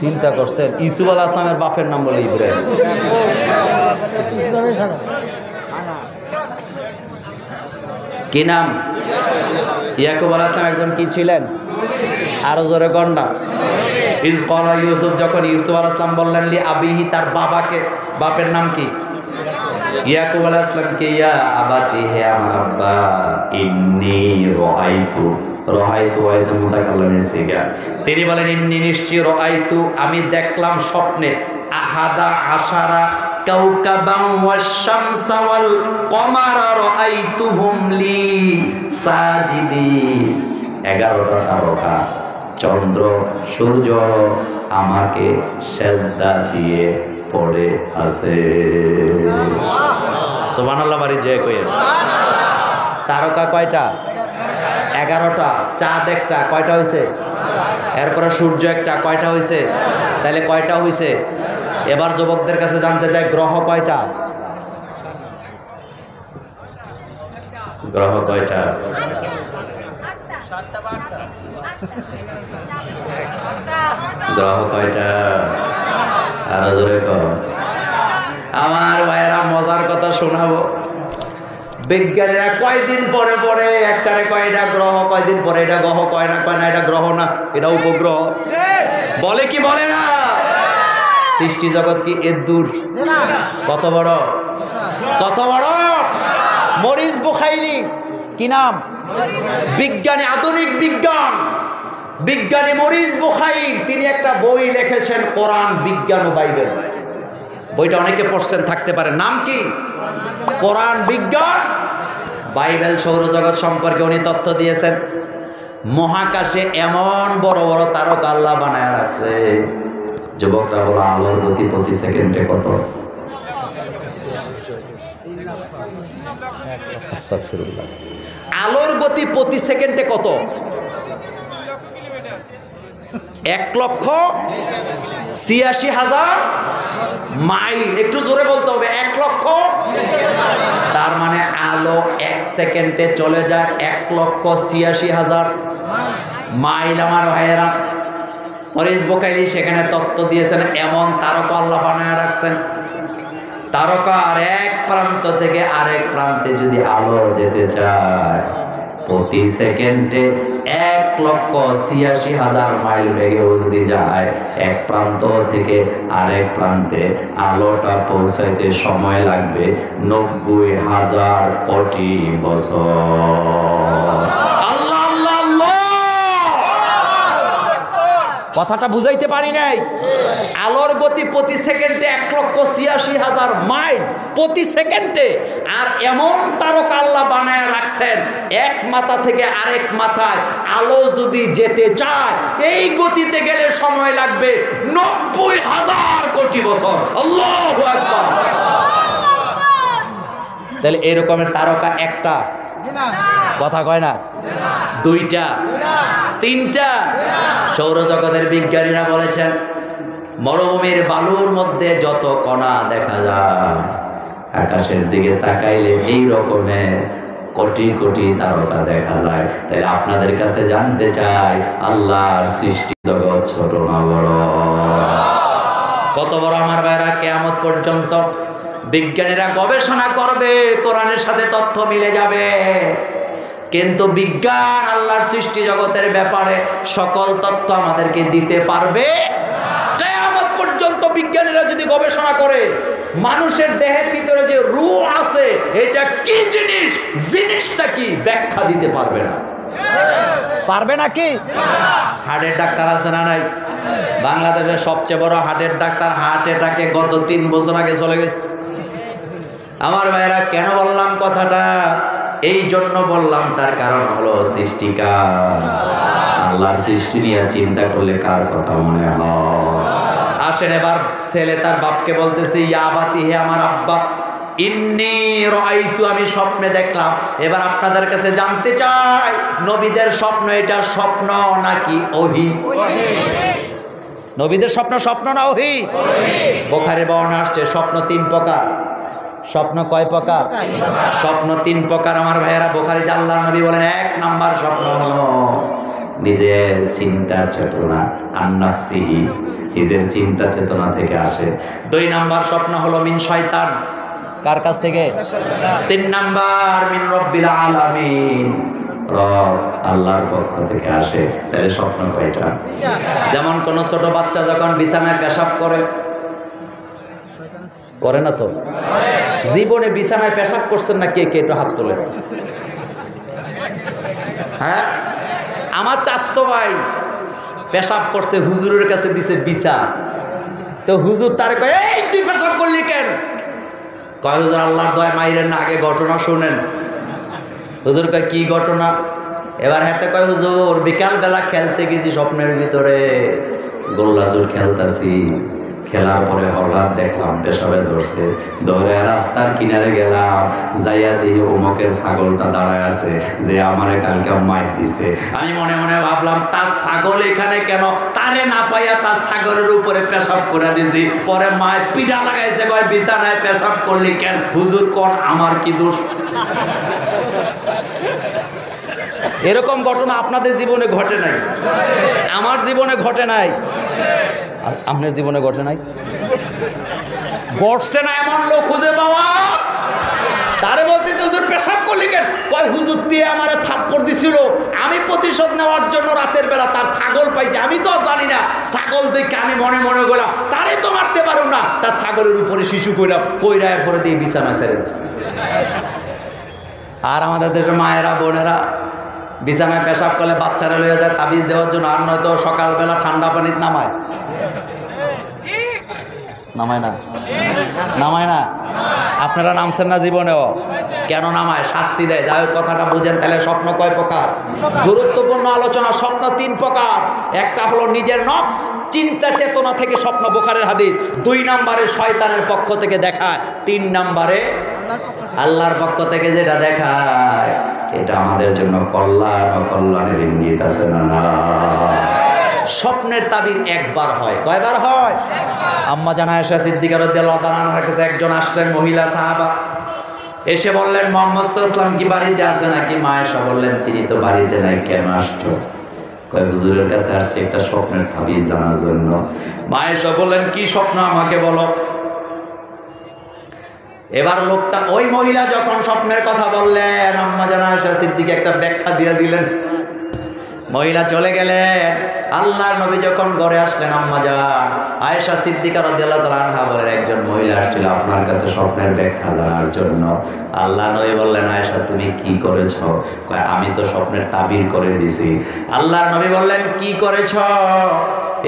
চিন্তা করছেন, ইউসুফ আলাইহিস সালামের বাপের নাম বলে ইব্রাহিম। কি নাম? ইয়াকুব আলাইহিস সালাম একজন কি ছিলেন? আরো জোরে গন্ডা। ইজ ক্বালা ইউসুফ, যখন ইউসুফ আলাইহিস সালাম বললেন লি আবিহি, তার বাবাকে। বাপের নাম কি? ইয়াকুব আলাইহিস সালামকে, ইয়া আবাতি, হে আমার আব্বা, ইন্নী রাআইতু, রাআইতু মুতাকাল্লিমের সিগা। তিনি বলেন ইন্নী, নিশ্চয়, রাআইতু, আমি দেখলাম স্বপ্নে, আহাদা আশারা কাওকাবান ওয়াশ শামসা ওয়াল কমারা রাআইতুহুম লি সাজিদিন। 11টা তারকা, চন্দ্র সূর্য আমাকে সেজদা দিয়ে পড়ে আছে। সুবহানাল্লাহ, বাড়ি জয় কইেন। তারকা কয়টা? 11টা। চাঁদ একটা, কয়টা হয়েছে? এরপরে সূর্য একটা, কয়টা হয়েছে? তাহলে কয়টা হয়েছে? এবার যুবকদের কাছে জানতে চাই, গ্রহ কয়টা? গ্রহ কয়টা? গ্রহ কয়টা? আরো জোরে কর। আমার ভাইয়েরা মজার কথা শোনাবো। বিজ্ঞানীরা কয়দিন পরে পরে একটারে কয় এটা গ্রহ, কয়দিন পরে এটা গ্রহ, কয় না এটা গ্রহ না, এটা উপগ্রহ বলে কি বলে না? সৃষ্টি জগৎ কি এর দূর? কত বড়, কত বড়! মরিস বুখাইলি, কি নাম? বিজ্ঞানী, আধুনিক বিজ্ঞানী মরিস বুখাইল, তিনি একটা বই লিখেছেন কোরআন, বিজ্ঞান ও বাইবেল। বইটা অনেকে পড়ছেন থাকতে পারে। নাম কি? কোরআন, বিজ্ঞান, বাইবেল। সৌরজগৎ সম্পর্কে উনি তথ্য দিয়েছেন। মহাকাশে এমন বড় বড় তারকা আল্লাহ বানায় রাখছে। যুবকরা বলো, আলোর গতি প্রতি সেকেন্ডে কত? আস্তাগফিরুল্লাহ। আলোর গতি প্রতি সেকেন্ডে কত? 1,86,000 মাইল। একটু জোরে বলতে হবে, 1 লক্ষ। তার মানে আলো 1 সেকেন্ডে চলে যায় 1,86,000 মাইল। আমার ভাইয়েরা, মরিস বুখাইলি সেখানে তত্ত্ব দিয়েছেন, এমন তারকা আল্লাহ বানায় রাখছেন। তারকার এক প্রান্ত থেকে আরেক প্রান্তে যদি আলো যেতে চায়, প্রতি সেকেন্ডে 1,86,000 মাইল বেগেও যদি যায়, এক প্রান্ত থেকে আরেক প্রান্তে আলোটা পৌঁছাইতে সময় লাগবে 90,000 কোটি বছর। আল্লাহ আল্লাহ আল্লাহ! কথাটা বুঝাইতে পারি নাই? আলোর গতি প্রতি সেকেন্ডে 1,86,000 মাইল প্রতি সেকেন্ডে। আর এমন তারকা আল্লাহ বানায় রাখছেন, এক মাথা থেকে আরেক মাথায় আলো যদি যেতে চায়, এই গতিতে গেলে সময় লাগবে 90,000 কোটি বছর। আল্লাহু আকবার! তাহলে এরকমের তারকা একটা? কথা কয় না। দুইটা, তিনটা। সৌরজগতের বিজ্ঞানীরা বলেছেন, মরুভূমির বালুর মধ্যে যত কণা দেখা যায়, আকাশের দিকে তাকাইলে এই রকমের কোটি কোটি তারকা দেখা যায়। তাই আপনাদের কাছে জানতে চাই, আল্লাহর সৃষ্টি জগৎ ছোট না বড়? কত বড় আমার ভাইরা! কিয়ামত পর্যন্ত বিজ্ঞানীরা গবেষণা করবে, কোরআনের সাথে তথ্য মিলে যাবে, কিন্তু বিজ্ঞান আল্লাহর সৃষ্টি জগতের ব্যাপারে সকল তথ্য আমাদেরকে দিতে পারবে। কিয়ামত পর্যন্ত বিজ্ঞানীরা যদি গবেষণা করে, মানুষের দেহের ভিতরে যে রূহ আছে, এটা কি জিনিস, জিনিসটা কি, ব্যাখ্যা দিতে পারবে না। পারবে নাকি? হার্টের ডাক্তার আছে না নাই? বাংলাদেশের সবচেয়ে বড় হার্টের ডাক্তার হার্ট অ্যাটাকে গত 3 বছর আগে চলে গেছে। আমার ভাইরা, কেন বললাম কথাটা? এই জন্য বললাম, তার কারণ হলো সৃষ্টিকার। আল্লাহর সৃষ্টি নিয়ে চিন্তা করলে কার কথা মনে হয়? আসেন, এবার ছেলে তার বাপকে বলতেছে, ইয়া আবাতি, হে আমার আব্বা, ইন্নী রাআইতু, আমি স্বপ্নে দেখলাম। এবার আপনাদের কাছে জানতে চাই, নবীদের স্বপ্ন এটা স্বপ্ন নাকি ওহী? নবীদের স্বপ্ন স্বপ্ন না ওহী? বুখারীর বর্ণনা আসছে, স্বপ্ন 3 প্রকার। স্বপ্ন কয় প্রকার? স্বপ্ন 3 প্রকার। আমার ভাইয়েরা, বুখারীতে আল্লাহর নবী বলেন, 1 নাম্বার স্বপ্ন হলো নিজের চিন্তা চেতনা, আন-নাফসিহি, নিজের চিন্তা চেতনা থেকে আসে। 2 নাম্বার স্বপ্ন হলো মিন শয়তান, কার কাছ থেকে? 3 নাম্বার মিন রব্বিল আলামিন, রব আল্লাহর পক্ষ থেকে আসে। তাহলে স্বপ্ন কয়টা? যেমন কোন ছোট বাচ্চা যখন বিছানায় পেশাব করে না তো? জীবনে বিছানায় পেশাব করছেন না কে কে? একটু হাত তোলেন। হ্যাঁ, আমার চাচতো ভাই পেশাব করছে, হুজুরের কাছে দিছে বিছা। তো হুজুর তার কয়, এই তুই পেশাব করলি কেন? কয়, হুজুর আল্লাহর দয়া মাইরেন না, আগে ঘটনা শুনেন। হুজুর কয়, কি ঘটনা? এবার হাতে কয়, হুজুর বিকাল বেলা খেলতে গেছি, স্বপ্নের ভিতরে গোল্লাচুর খেলতাছি, খেলার পরে হঠাৎ দেখলাম পেশাবে ধরছে, ধরে রাস্তার কিনারে গেলাম, যাইয়া দিয়ে অমুকের ছাগলটা দাঁড়ায় আছে, যে আমারে কালকে মাইর দিছে। আমি মনে মনে ভাবলাম, তার ছাগল এখানে কেন? তারে না পাইয়া তার ছাগলের উপরে পেশাব করে দিছি। পরে মায়ের পিঠা লাগাইছে, কয় বিছানায় পেশাব করলি কেন? হুজুর কোন আমার কি দোষ? এরকম ঘটনা আপনাদের জীবনে ঘটে নাই, আমার জীবনে ঘটে নাই, আর আপনার জীবনে ঘটে নাই? ঘটছে না এমন লোক খুঁজে পাওয়া। তারে বলতেছে হুজুর পেশাব করলি কেন? কয় হুজুর দিয়ে আমারে থাপ্পড় দিছিল, আমি প্রতিশোধ নেওয়ার জন্য রাতের বেলা তার ছাগল পাইছি, আমি তো জানি না, ছাগল দেখে আমি মনে মনে গেলাম তারে তো মারতে পারো না, তার ছাগলের উপরে শিশু কইলাম, কইরা এরপরে দিয়ে বিছানা ছেড়ে দিচ্ছে। আর আমাদের দেশের মায়েরা বোনেরা বিছানায় পেশাব করলে বাচ্চারা লইয়া যায় তাবিজ দেওয়ার জন্য, আর নয়তো সকালবেলা ঠান্ডা পানিতে নামায়, নামায় না, নামায় না। আপনারা নামছেন না জীবনেও? কেন নামায়? শাস্তি দেয়। যাই হোক, কথাটা বুঝেন। তাহলে স্বপ্ন কয় প্রকার? গুরুত্বপূর্ণ আলোচনা। স্বপ্ন 3 প্রকার। একটা হলো নিজের নফস, চিন্তা চেতনা থেকে স্বপ্ন, বুখারীর হাদিস। 2 নম্বরে শয়তানের পক্ষ থেকে দেখায়। 3 নম্বরে আল্লাহর পক্ষ থেকে যেটা দেখায়, এটা আমাদের জন্য কল্যাণ ও কল্যাণের ইঙ্গিত আছে না? না। স্বপ্নের তাবির একবার হয়। কয়বার হয়? আম্মা জান আয়েশা সিদ্দিকা রাদিয়াল্লাহু তাআলা আনহার কাছে একজন আসলেন, মহিলা সাহাবা। এসে বললেন, মুহাম্মদ সাল্লাল্লাহু আলাইহি ওয়াসাল্লাম কি বাড়িতে আছে নাকি? মা আয়েশা বললেন, তিনি তো বাড়িতে নাই, কেন আসছো? কয়, হুজুরের কাছে আসছে একটা স্বপ্নের তাবিজ জানার জন্য। মা আয়েশা বললেন, কি স্বপ্ন আমাকে বলো। এবার লোকটা, ওই মহিলা যখন স্বপ্নের কথা বললেন, আম্মা জান আয়েশা সিদ্দিকা একটা ব্যাখ্যা দিয়ে দিলেন। মহিলা চলে গেলেন। আল্লাহর নবী যখন ঘরে আসলেন, আম্মা জান আয়েশা সিদ্দিকা রাদিয়াল্লাহু তাআলা আনহা বলেন, একজন মহিলা আসছিল আপনার কাছে স্বপ্নের ব্যাখ্যা জানার জন্য। আল্লাহ নবী বললেন, আয়েশা তুমি কি করেছো? কয়, আমি তো স্বপ্নের তাবির করে দিছি। আল্লাহর নবী বললেন, কি করেছো?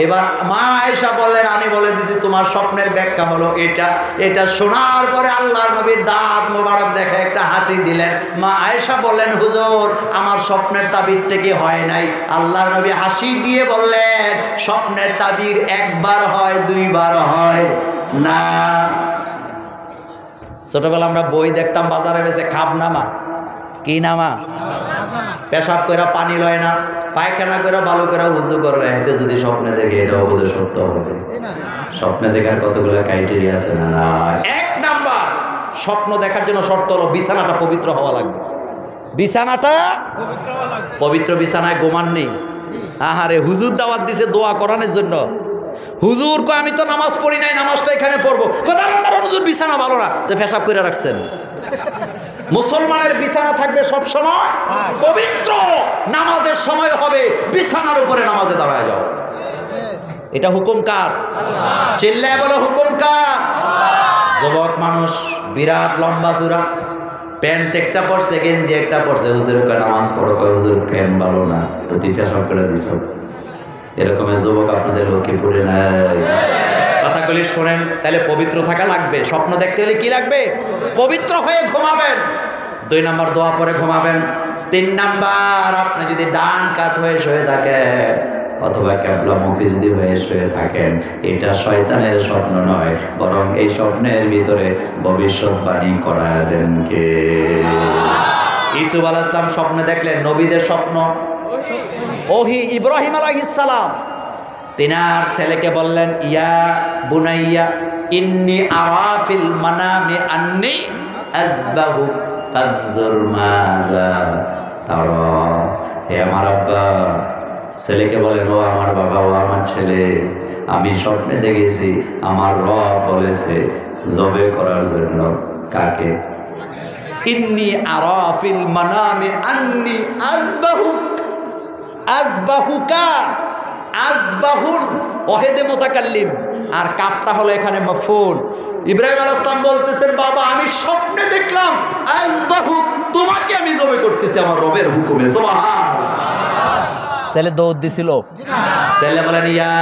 এবার মা আয়েশা বললেন, আমি বলে দিছি তোমার স্বপ্নের ব্যাখ্যা হলো এটা। এটা শোনার পরে আল্লাহর নবীর দাঁত মোবারক দেখে একটা হাসি দিলেন। মা আয়েশা বললেন, হুজুর আমার স্বপ্নের তাবিরটা কি হয় নাই? আল্লাহর নবী হাসি দিয়ে বললেন, স্বপ্নের তাবির একবার হয়, 2 বার হয় না। ছোটবেলা আমরা বই দেখতাম বাজারে বেচে, খাবনামা। কি নামা? পেশাব করে পানি লয় না, পায়খানা করে ভালো করে উজু করে, এতে যদি স্বপ্নে দেখে, এটা অবশ্যই সত্য হবে। স্বপ্নে দেখার কতগুলো ক্রাইটেরিয়া আছে না? 1 নাম্বার, স্বপ্ন দেখার জন্য শর্ত হলো বিছানাটা পবিত্র হওয়া লাগবে। বিছানাটা পবিত্র, বিছানায় গোমান নেই। আহারে, হুজুর দাওয়াত দিছে দোয়া করানোর জন্য। হুজুর কয়, আমি তো নামাজ পড়ি নাই, নামাজটা এখানে পড়বো। হুজুর বিছানা ভালো না, তো পেশাব করে রাখছেন। মুসলমানের বিছানা থাকবে সব সময় পবিত্র। নামাজের সময় হবে বিছানার উপরে নামাজে দাঁড়ায় যাও। এটা হুকুম কার? চিল্লায় বলো, হুকুম কার? যুবক মানুষ বিরাট লম্বা চূড়া, প্যান্ট একটা পরছে, গেঞ্জি একটা পরছে, হুজুর কয় নামাজ পড়ো। কয়, হুজুর প্যান্ট ভালো না, তো তুই পেশাব করে দিছ। এরকমের যুবক আপনাদের লক্ষ্মীপুরে নাই। কথাগুলি শোনেন। তাহলে পবিত্র থাকা লাগবে। স্বপ্ন দেখতে হলে কি লাগবে? পবিত্র হয়ে ঘুমাবেন। 2 নাম্বার, দোয়া পরে ঘুমাবেন। 3 নাম্বার, আপনি যদি ডান কাত হয়ে শুয়ে থাকেন অথবা ক্যাবলামুখী যদি হয়ে শুয়ে থাকেন, এটা শয়তানের স্বপ্ন নয়, বরং এই স্বপ্নের ভিতরে ভবিষ্যৎবাণী করায় দেন কে? ইউসুফ আলাইহিস সালাম স্বপ্নে দেখলেন। নবীদের স্বপ্ন ওহি। ইব্রাহিম আলাইহিস সালাম তিনার ছেলেকে বললেন, ইয়া বুনাইয়া ইন্নী আরা ফিল মানামি আন্নী আযবাহু ফানজুর মাযা তারা। হে আমার আব্বা, ছেলেকে বলেন, ও আমার বাবা, ও আমার ছেলে, আমি স্বপ্নে দেখেছি আমার রব বলেছে জবে করার জন্য। কাকে? ইন্নী আরা ফিল মানামি আন্নী আযবাহুক। আযবাহুকা, আযবাহুল ওয়াহিদে মুতাকাল্লিম, আর কাফটা হলো এখানে মাফউল। ইব্রাহিম আলাইহিস সালাম বলতেছেন, বাবা আমি স্বপ্নে দেখলাম আযবাহুক, তোমাকে আমি জবে করতেছি আমার রবের হুকুমে। সুবহানাল্লাহ। ছেলে দৌড় দিছিল। ছেলে বলেন, ইয়া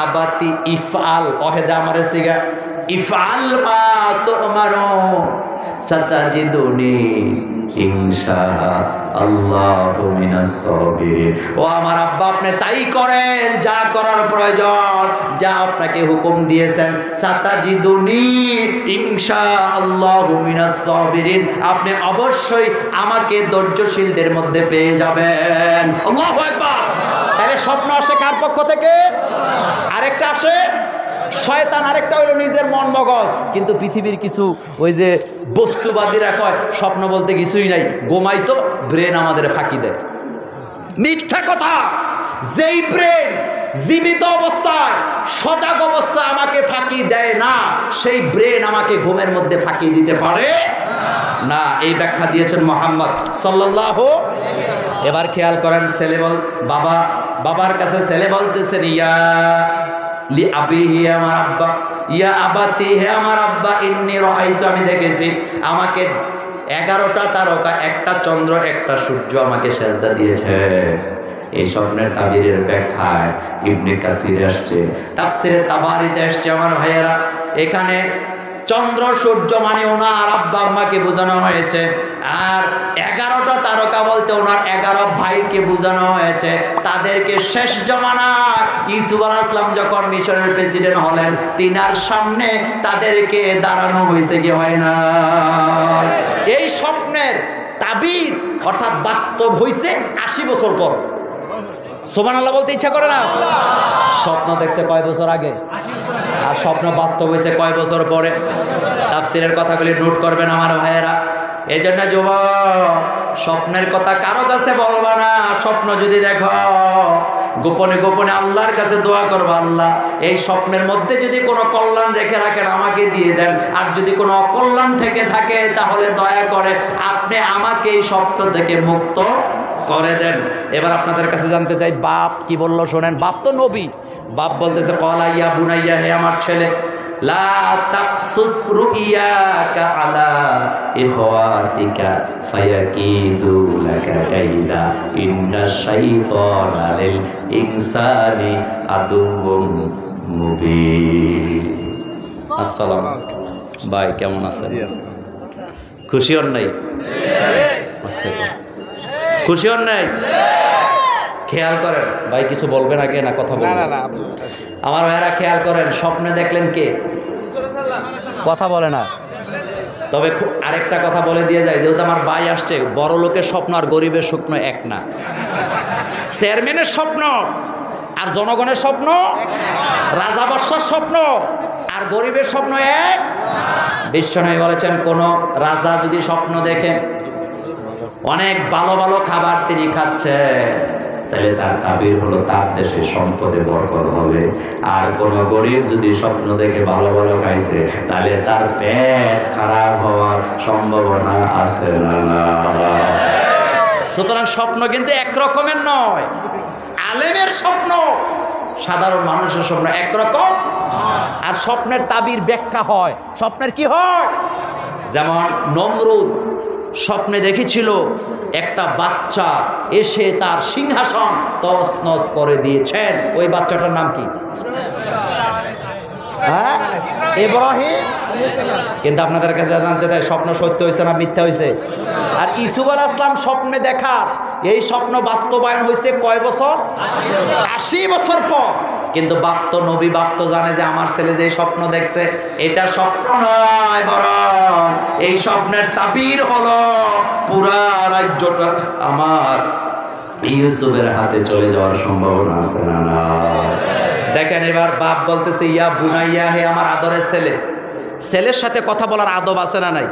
আবাতি ইফআল, ওয়াহিদে আমারে সিগা, ইফআল মা তুমারু সাতাজিদুনি ইনশাআল্লাহু মিনাস সাবিরিন। ও আমার আব্বা, আপনি তাই করেন যা করার প্রয়োজন, যা আপনাকে হুকুম দিয়েছেন। সাতাজিদুনি ইনশাআল্লাহু মিনাস সাবিরিন, আপনি অবশ্যই আমাকে ধৈর্যশীলদের মধ্যে পেয়ে যাবেন। আল্লাহু আকবার। তাহলে স্বপ্ন আসে কার পক্ষ থেকে? আরেকটা আসে শয়তান, আরেকটা হলো নিজের মন মগজ। কিন্তু পৃথিবীর কিছু ওই যে বস্তুবাদীরা কয় স্বপ্ন বলতে কিছুই নাই, ঘুমাই তো ব্রেন আমাদের ফাঁকি দেয়। মিথ্যা কথা। যেই ব্রেন জীবিত অবস্থায় সজাগ অবস্থায় আমাকে ফাঁকি দেয় না, সেই ব্রেন আমাকে ঘুমের মধ্যে ফাঁকি দিতে পারে না। এই ব্যাখ্যা দিয়েছেন মুহাম্মদ সাল্লাল্লাহু। এবার খেয়াল করেন, ছেলে বাবার কাছে ছেলে বলতেছেন, ইয়া লি আবিহি, আমার আব্বা, ইয়া আবাতি, হে আমার আব্বা, ইন্নী রাআইতু, আমি দেখেছি আমাকে 11টা তারকা, একটা চন্দ্র, একটা সূর্য আমাকে সেজদা দিয়েছে। এই স্বপ্নের তাবিরের ব্যাখ্যায় ইবনে কাসির আসছে, তাফসিরে তাবারিতে আসছে আমার ভাইয়েরা। এখানে চন্দ্র সূর্য মানে ওনার আব্বা আম্মাকে বোঝানো হয়েছে, আর 11টা তারকা বলতে ওনার 11 ভাইকে বোঝানো হয়েছে। তাদেরকে শেষ জমানা ইউসুফ আলাইহিস সালাম যখন মিশরের প্রেসিডেন্ট হলেন, তিনার সামনে তাদেরকে দাঁড়ানো হয়েছে, কি হয় না? এই স্বপ্নের তাবির অর্থাৎ বাস্তব হয়েছে 80 বছর পর। সুবহানাল্লাহ বলতে ইচ্ছা করে না? স্বপ্ন দেখছে কয় বছর আগে, আর স্বপ্ন বাস্তব হয়েছে কয় বছর পরে। তাফসীরের কথাগুলি নোট করবেন আমার ভাইয়েরা। এই জন্য যুবক, স্বপ্নের কথা কারো কাছে বলবা না। স্বপ্ন যদি দেখো, গোপনে গোপনে আল্লাহর কাছে দোয়া করবো, আল্লাহ এই স্বপ্নের মধ্যে যদি কোনো কল্যাণ রেখে রাখেন আমাকে দিয়ে দেন, আর যদি কোনো অকল্যাণ থেকে থাকে তাহলে দয়া করে আপনি আমাকে এই স্বপ্ন থেকে মুক্ত করে দেন। এবার আপনাদের কাছে জানতে চাই, বাপ কি বললো শোনেন। বাপ তো নবী। বাপ বলতেছে, ক্বালা ইয়া বুনাইয়া, হে আমার ছেলে, লা তাকসুস রুইয়াকা আলা ইখওয়াতিকা ফায়াকিদু লাকা কাইদা ইন্নাশ শাইতানা লিল ইনসানি আদুউম মুবিন। আসসালামু আলাইকুম ভাই, কেমন আছেন? খুশি হন নাই? খুশি হন নাই? খেয়াল করেন ভাই, কিছু বলবেন আগে না কথা বলবেন? আমার ভাইয়েরা খেয়াল করেন, স্বপ্নে দেখলেন কে? কথা বলে না। তবে আরেকটা কথা বলে দিয়ে যায়, যেহেতু আমার ভাই আসছে, বড় লোকের স্বপ্ন আর গরিবের স্বপ্ন এক না। চেয়ারম্যানের স্বপ্ন আর জনগণের স্বপ্ন, রাজা বাদশার স্বপ্ন আর গরিবের স্বপ্ন এক। বিশ্বনবী বলেছেন, কোন রাজা যদি স্বপ্ন দেখে অনেক ভালো ভালো খাবার তিনি খাচ্ছে, তাহলে তার তাবির হলো তার দেশে সম্পদে বরকত হবে। আর কোন গরিব যদি স্বপ্ন দেখে ভালো ভালো খাইছে, তাহলে তার পেট খারাপ হওয়ার সম্ভাবনা আছে না? সুতরাং স্বপ্ন কিন্তু একরকমের নয়। আলেমের স্বপ্ন, সাধারণ মানুষের স্বপ্ন একরকম, আর স্বপ্নের তাবির ব্যাখ্যা হয়। স্বপ্নের কি হয়? যেমন নমরুদ স্বপ্নে দেখেছিল একটা বাচ্চা এসে তার সিংহাসন তছনছ করে দিয়েছেন। ওই বাচ্চাটার নাম কি? হ্যাঁ, ইব্রাহিম। কিন্তু আপনাদের কাছে জানতে চাই, স্বপ্ন সত্য হয়েছে না মিথ্যা হয়েছে? আর ইউসুফ আলাইহিস সালাম স্বপ্নে দেখা এই স্বপ্ন বাস্তবায়ন হয়েছে কয় বছর? 80 বছর পর। কিন্তু বাপ তো নবী, বাপ তো জানে যে আমার ছেলে যে স্বপ্ন দেখছে এটা স্বপ্ন নয়, বরং এই স্বপ্নের তাবির হলো পুরা রাজ্যটা আমার ইউসুফের হাতে চলে যাওয়ার সম্ভাবনা আছে না? দেখেন, এবার বাপ বলতেছে, ইয়া বুনাইয়া, হে আমার আদরের ছেলে। ছেলের সাথে কথা বলার আদব আছে না নাই?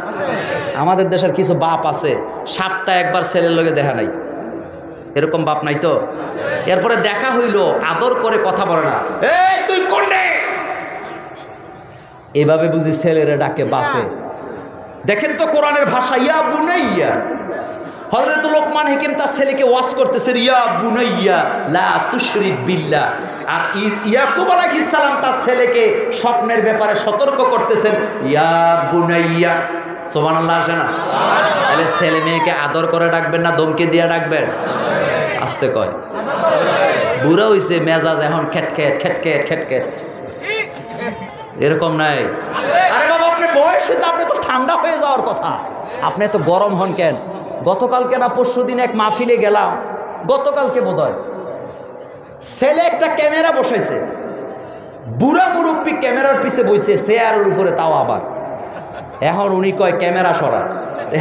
আমাদের দেশের কিছু বাপ আছে, সপ্তাহে একবার ছেলের লগে দেখা নাই। এরকম বাপ নাই তো? এরপরে দেখা হইল, আদর করে কথা বলে না, এই তুই কোনে, এভাবে বুঝি ছেলেরে ডাকে বাপে। দেখেন তো কোরআনের ভাষা, ইয়া বুনাইয়া। হযরত লোকমান হাকিম তার ছেলেকে ওয়াজ করতেছেন, ইয়া বুনাইয়া লা তুশরিক বিল্লাহ। আর ইয়াকুব আলাইহিস সালাম তার ছেলেকে স্বপ্নের ব্যাপারে সতর্ক করতেছেন, ইয়া বুনাইয়া। সুবহানাল্লাহ আসে না? তাহলে ছেলে মেয়েকে আদর করে ডাকবেন না ধমকে দিয়ে ডাকবেন? আসতে কয়, বুড়া হইছে, মেজাজ এখন খেটখেট খেটখেট খেটখেট, এরকম নাই। আরে বাবা, আপনি বয়স হয়েছে, আপনি তো ঠান্ডা হয়ে যাওয়ার কথা, আপনি তো গরম হন কেন? গতকালকে না পরশু দিন এক মাহফিলে গেলাম, গতকালকে বোধহয়, ছেলে একটা ক্যামেরা বসাইছে, বুড়া মুরব্বী ক্যামেরার পিছে বইছে চেয়ারের উপরে, তাও আবার। এখন উনি কয় ক্যামেরা সরা,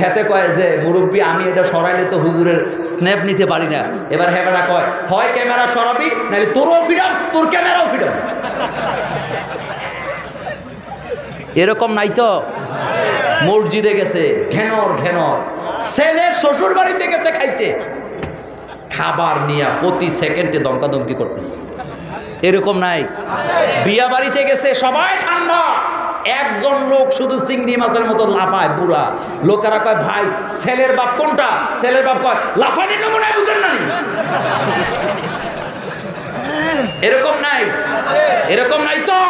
হাতে কয় যে মুরব্বী আমি এটা সরাইলে তো হুজুরের স্ন্যাপ নিতে পারি না। এবার হেবেটা কয়, হয় ক্যামেরা সরাবি, নাহলে তোরও ফিডাম, তোর ক্যামেরাও ফিডাম। এরকম নাই তো? মসজিদে গেছে ঘেনর ঘেনর, ছেলের শ্বশুর বাড়িতে গেছে খাইতে, খাবার নিয়ে প্রতি সেকেন্ডে দমকাদমকি করতেছে। এরকম নাই? বিয়া বাড়িতে গেছে সবাই ঠান্ডা, একজন লোক শুধু চিংড়ি মাছের মতো লাফায়। বুড়া লোকেরা কয় ভাই ছেলের বাপ কোনটা? ছেলের বাপ কয় লাফানি নমুনায় বুঝেন না। এরকম নাই? এরকম নাই তো?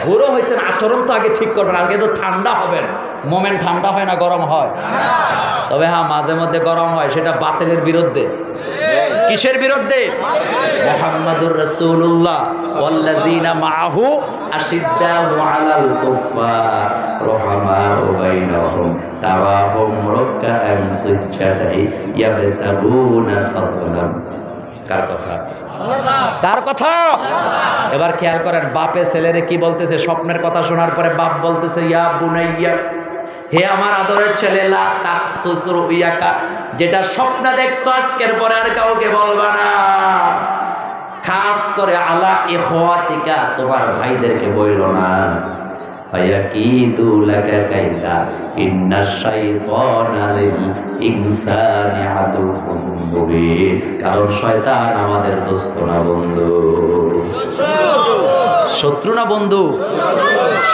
বুড়ো হয়েছেন, আচরণ তো আগে ঠিক করবেন, আগে তো ঠান্ডা হবেন। মোমেন ঠান্ডা হয় না গরম হয়? তবে হ্যাঁ মাঝে মধ্যে গরম হয়, সেটা বাতিলের বিরুদ্ধে। কিসের বিরুদ্ধে? মুহাম্মাদুর রাসূলুল্লাহ ওয়াল্লাযীনা মাআহু আশিদ্দাউ আলাল কুফফার রুহামাউ বাইনাহুম তারাহুম রুকআন সুজদাই ইয়াবতাগুনা ফাদলান। কার কথা? কার কথা? এবার খেয়াল করেন, বাপে ছেলেরে কি বলতেছে? স্বপ্নের কথা শোনার পরে বাপ বলতেছে ইয়া বুনাইয়া, হে আমার আদরের ছেলে, লা তাকসুস রুইয়াকা, যেটা স্বপ্ন দেখছো আজকের পরে আর কাউকে বলবা না। খাস করে আলা ইখওয়াতিকা, তোমার ভাইদেরকে বইলো না। ফায়াকিদু লাকা কাইদা ইন্নাশ শাইতানা লিল ইনসানি আদুউম মুবিন। কারণ শয়তান আমাদের দোস্ত না বন্ধু। শত্রু না বন্ধু?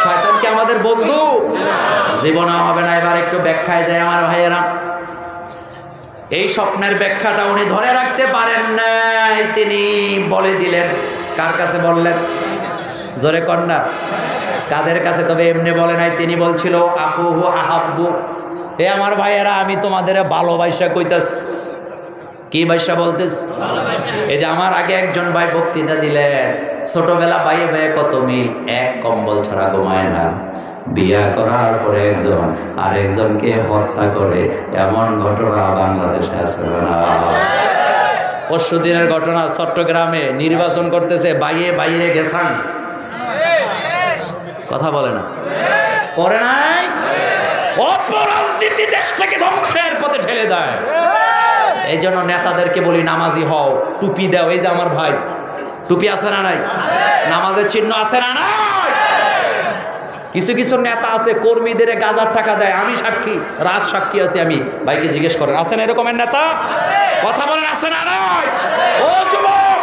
শয়তান কি আমাদের বন্ধু? জীবনে হবে না। এবার একটু ব্যাখ্যায় যায় আমার ভাইয়েরা। এই স্বপ্নের ব্যাখ্যাটা উনি ধরে রাখতে পারেন নাই, তিনি বলে দিলেন। কার কাছে বললেন? জোরে কন্যা কাদের কাছে? তবে এমনি বলে নাই, তিনি বলছিল আকুহু আহাব্বু, হে আমার ভাইয়েরা আমি তোমাদের ভালোবাসা কইতাছি। কি ভাইসা বলতেছ? এই যে আমার আগে একজন ভাই বক্তৃতা দিলেন, ছোটবেলা ভাইয়ে ভাইয়ে কত মিল, এক কম্বল ছাড়া ঘুমায় না। বিয়া করার পরে একজন আরেকজনকে হত্যা করে, এমন ঘটনা বাংলাদেশে আছে না? পরশু দিনের ঘটনা, চট্টগ্রামে নির্বাচন করতেছে, বাইয়ে বাইরে গেছান, কথা বলে না? করে নাই? অপরাজনীতি দেশটাকে ধ্বংসের পথে ঠেলে দেয়। এই জন্য নেতাদেরকে বলি নামাজি হও, টুপি দাও। এই যে আমার ভাই টুপি আছে না নাই? নামাজের চিহ্ন আছে না নাই? কিছু কিছু নেতা আছে কর্মীদের গাজার টাকা দেয়, আমি সাক্ষী, রাজ সাক্ষী আছি আমি। ভাইকে জিজ্ঞেস করেন আছে না এরকমের নেতা? কথা বলেন আছে না নাই? ও যুবক,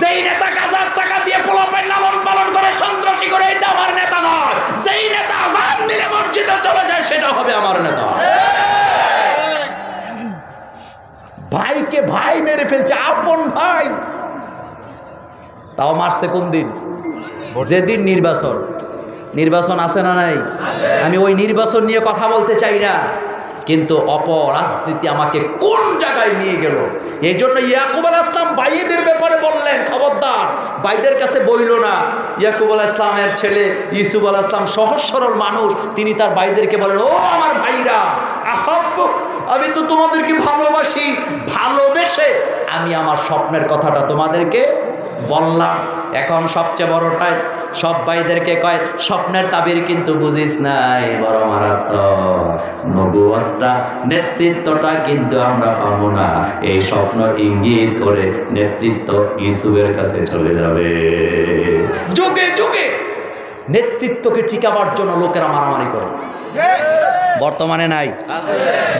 যেই নেতা গাজার টাকা দিয়ে পোলাপাই লালন পালন করে সন্ত্রাসী করে, এটা আমার নেতা নয়। যেই নেতা আযান দিলে মসজিদে চলে যায়, সেটা হবে আমার নেতা। ভাইকে ভাই মেরে ফেলছে, আপন ভাই। তাও মারছে কোন দিন? যেদিন নির্বাচন। নির্বাচন আছে না নাই? আমি ওই নির্বাচন নিয়ে কথা বলতে চাই না, কিন্তু অপরাজনীতি আমাকে কোন জায়গায় নিয়ে গেল। এই জন্য ইয়াকুব আলাইহিস সালাম ভাইদের ব্যাপারে বললেন খবরদার, ভাইদের কাছে বইল না। ইয়াকুব আলাইহিস সালামের ছেলে ইউসুফ আলাইহিস সালাম সহজ সরল মানুষ, তিনি তার ভাইদেরকে বলেন ও আমার ভাইরা, আহাব্বুক, আমি তো তোমাদেরকে ভালোবাসি, ভালোবেসে আমি আমার স্বপ্নের কথাটা তোমাদেরকে বললাম। এখন সবচেয়ে বড়টাই সব ভাইদেরকে কয়, স্বপ্নের তাবির কিন্তু বুঝিস নাই, বড় মারাত্মক। নবুয়তটা, নেতৃত্বটা কিন্তু আমরা পাবো না। এই স্বপ্ন ইঙ্গিত করে নেতৃত্ব ইউসুফের কাছে চলে যাবে। যুগে যুগে নেতৃত্বকে টিকাবার জন্য লোকেরা মারামারি করে, বর্তমানে নাই,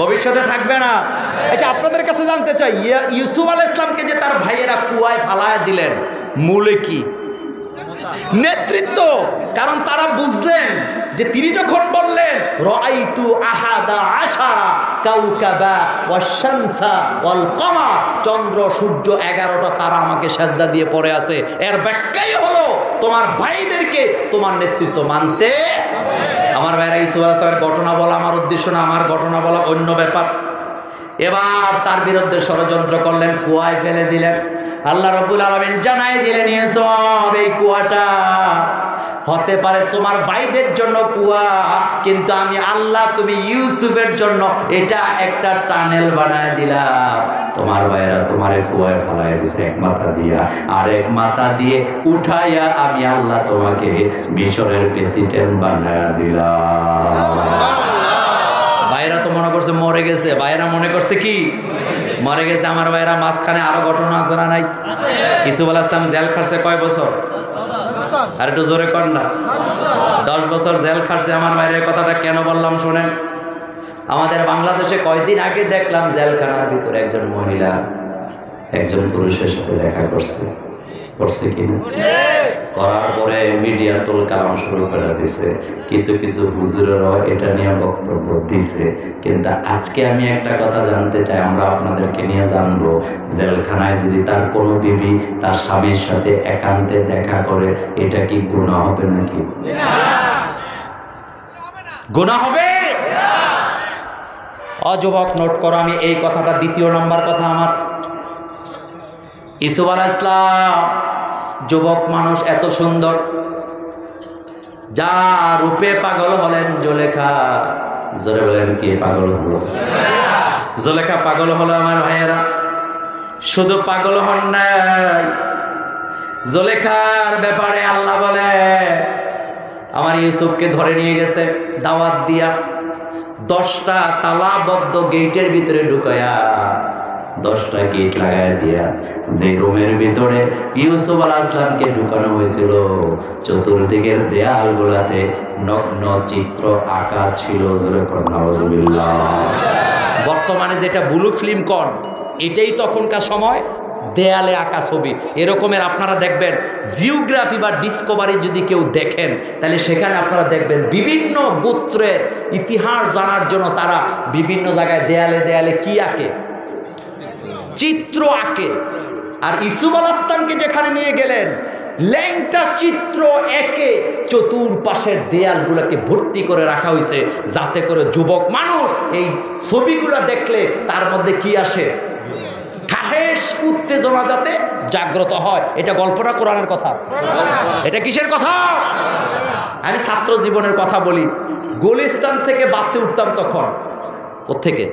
ভবিষ্যতে থাকবে না। এই যে আপনাদের কাছে জানতে চাই, ইউসুফ আলাইহিস সালামকে যে তার ভাইয়েরা কুয়ায় ফালায়া দিলেন, মূলে কি? নেতৃত্ব। কারণ তারা বুঝলেন যে তিনি যখন বললেন রাআইতু আহাদা আশারা কাওকাবা ওয়াশ শামসা ওয়াল কমার, চন্দ্র সূর্য 11টা তারা আমাকে সেজদা দিয়ে পড়ে আছে, এর ব্যাখ্যাই হলো তোমার ভাইদেরকে তোমার নেতৃত্ব মানতে হবে। আমার ভাইরা, ইউসুফ আলাইহিস সালামের ঘটনা বলা আমার উদ্দেশ্য না, আমার ঘটনা বলা অন্য ব্যাপার। এবার তার বিরুদ্ধে ষড়যন্ত্র করলেন, কুয়ায় ফেলে দিলেন। আল্লাহ রাব্বুল আলামিন জানাই দিলেন, ইউসুফ এই কুয়াটা হতে পারে তোমার ভাইদের জন্য কুয়া, কিন্তু আমি আল্লাহ তুমি ইউসুফের জন্য এটা একটা টানেল বানায় দিলাম। তোমার ভাইরা তোমারে কুয়ায় ফেলায় দিছে এক মাথা দিয়া, আর এক মাথা দিয়ে উঠাইয়া আমি আল্লাহ তোমাকে মিশরের প্রেসিডেন্ট বানায় দিলাম। ভাইরা তো মনে করছে মরে গেছে, ভাইরা মনে করছে কি মরে গেছে। আমার ভাইরা, মাঝখানে আরো ঘটনা আছে না নাই? ইউসুফ আলাইহিস সালাম জেল খাটছে কয় বছর? আর একটু জোরে কর না। 10 বছর জেল খাটছে আমার ভাইরা। কথাটা কেন বললাম শোনেন। আমাদের বাংলাদেশে কয়দিন আগে দেখলাম জেলখানার ভিতরে একজন মহিলা একজন পুরুষের সাথে দেখা করছে কিনা? করার পরে মিডিয়া তোল কালাম শুরু করে দিছে, কিছু কিছু হুজুরেরও এটা নিয়ে বক্তব্য দিছে। কিন্তু আজকে আমি একটা কথা জানতে চাই, আমরা আপনাদেরকে নিয়ে জানবো, জেলখানায় যদি তার কোনো বিবি তার স্বামীর সাথে একান্তে দেখা করে, এটা কি গুনাহ হবে নাকি? গুনাহ হবে? যুবক নোট করো, আমি এই কথাটা দ্বিতীয় নাম্বার কথা আমার। ইউসুফ আলাইহিস সালাম যুবক মানুষ, এত সুন্দর, যা রূপে পাগল হলেন জুলেখা। জোরে বলেন, কি পাগল হলো? জুলেখা পাগল হলো আমার ভাইয়েরা। শুধু পাগল হন নাই, জুলেখার ব্যাপারে আল্লাহ বলে আমার ইউসুফকে ধরে নিয়ে গেছে দাওয়াত দিয়া, 10টা তালাবদ্ধ গেটের ভিতরে ঢুকায়া, 10টা গেট লাগাই দিয়া, যে রুমের ভিতরে ইউসুফ আলাইহিস সালামকে ঢুকানো হয়েছিল, চতুর্দিকের দেয়াল গুলাতে নগ্ন চিত্র আঁকা ছিল। বর্তমানে যেটা ব্লু ফিল্ম কন, এটাই তখনকার সময় দেয়ালে আঁকা ছবি। এরকমের আপনারা দেখবেন জিওগ্রাফি বা ডিসকভারি যদি কেউ দেখেন, তাহলে সেখানে আপনারা দেখবেন বিভিন্ন গোত্রের ইতিহাস জানার জন্য তারা বিভিন্ন জায়গায় দেয়ালে দেয়ালে কি আঁকে, চিত্র আঁকে। আর ইউসুফ আলাইহিস সালামকে যেখানে নিয়ে গেলেন, ল্যাংটা চিত্র একে চতুর্পাশের দেয়ালগুলোকে ভর্তি করে রাখা হয়েছে, যাতে করে যুবক মানুষ এই ছবিগুলো দেখলে তার মধ্যে কি আসে, খাহেশ, উত্তেজনা যাতে জাগ্রত হয়। এটা গল্প না কোরআনের কথা? এটা কিসের কথা? আমি ছাত্র জীবনের কথা বলি। গুলিস্তান থেকে বাসে উঠতাম তখন। কোত্থেকে?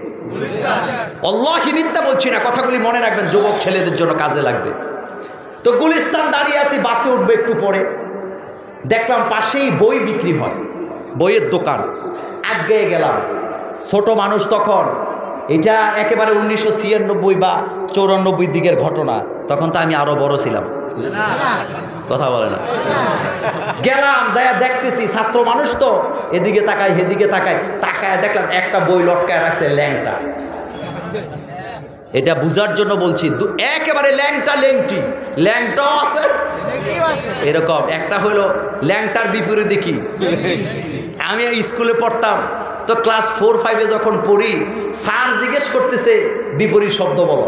আল্লাহি মিথ্যা বলছি না, কথাগুলি মনে রাখবেন, যুবক ছেলেদের জন্য কাজে লাগবে। তো গুলিস্তান দাঁড়িয়ে আছি, বাসে উঠবে একটু পরে, দেখলাম পাশেই বই বিক্রি হয়, বইয়ের দোকান। আগে গেলাম, ছোট মানুষ তখন, এটা একেবারে 1996 বা 94 দিকের ঘটনা, তখন তো আমি আরো বড় ছিলাম। কথা বলে না। গেলাম, যাইয়া দেখতেছি ছাত্র মানুষ তো, এদিকে তাকায় সেদিকে তাকায়, তাকায় দেখলাম একটা বই লটকায় রাখছে, ল্যাংটা। এটা বুঝার জন্য বলছি, একেবারে ল্যাংটা ল্যাংটি, ল্যাংটাও আছে এরকম একটা হলো, ল্যাংটার বিপরীতে কি? আমি স্কুলে পড়তাম তো, ক্লাস 4-5-এ যখন পড়ি, স্যার জিজ্ঞেস করতেছে বিপরীত শব্দ বলো,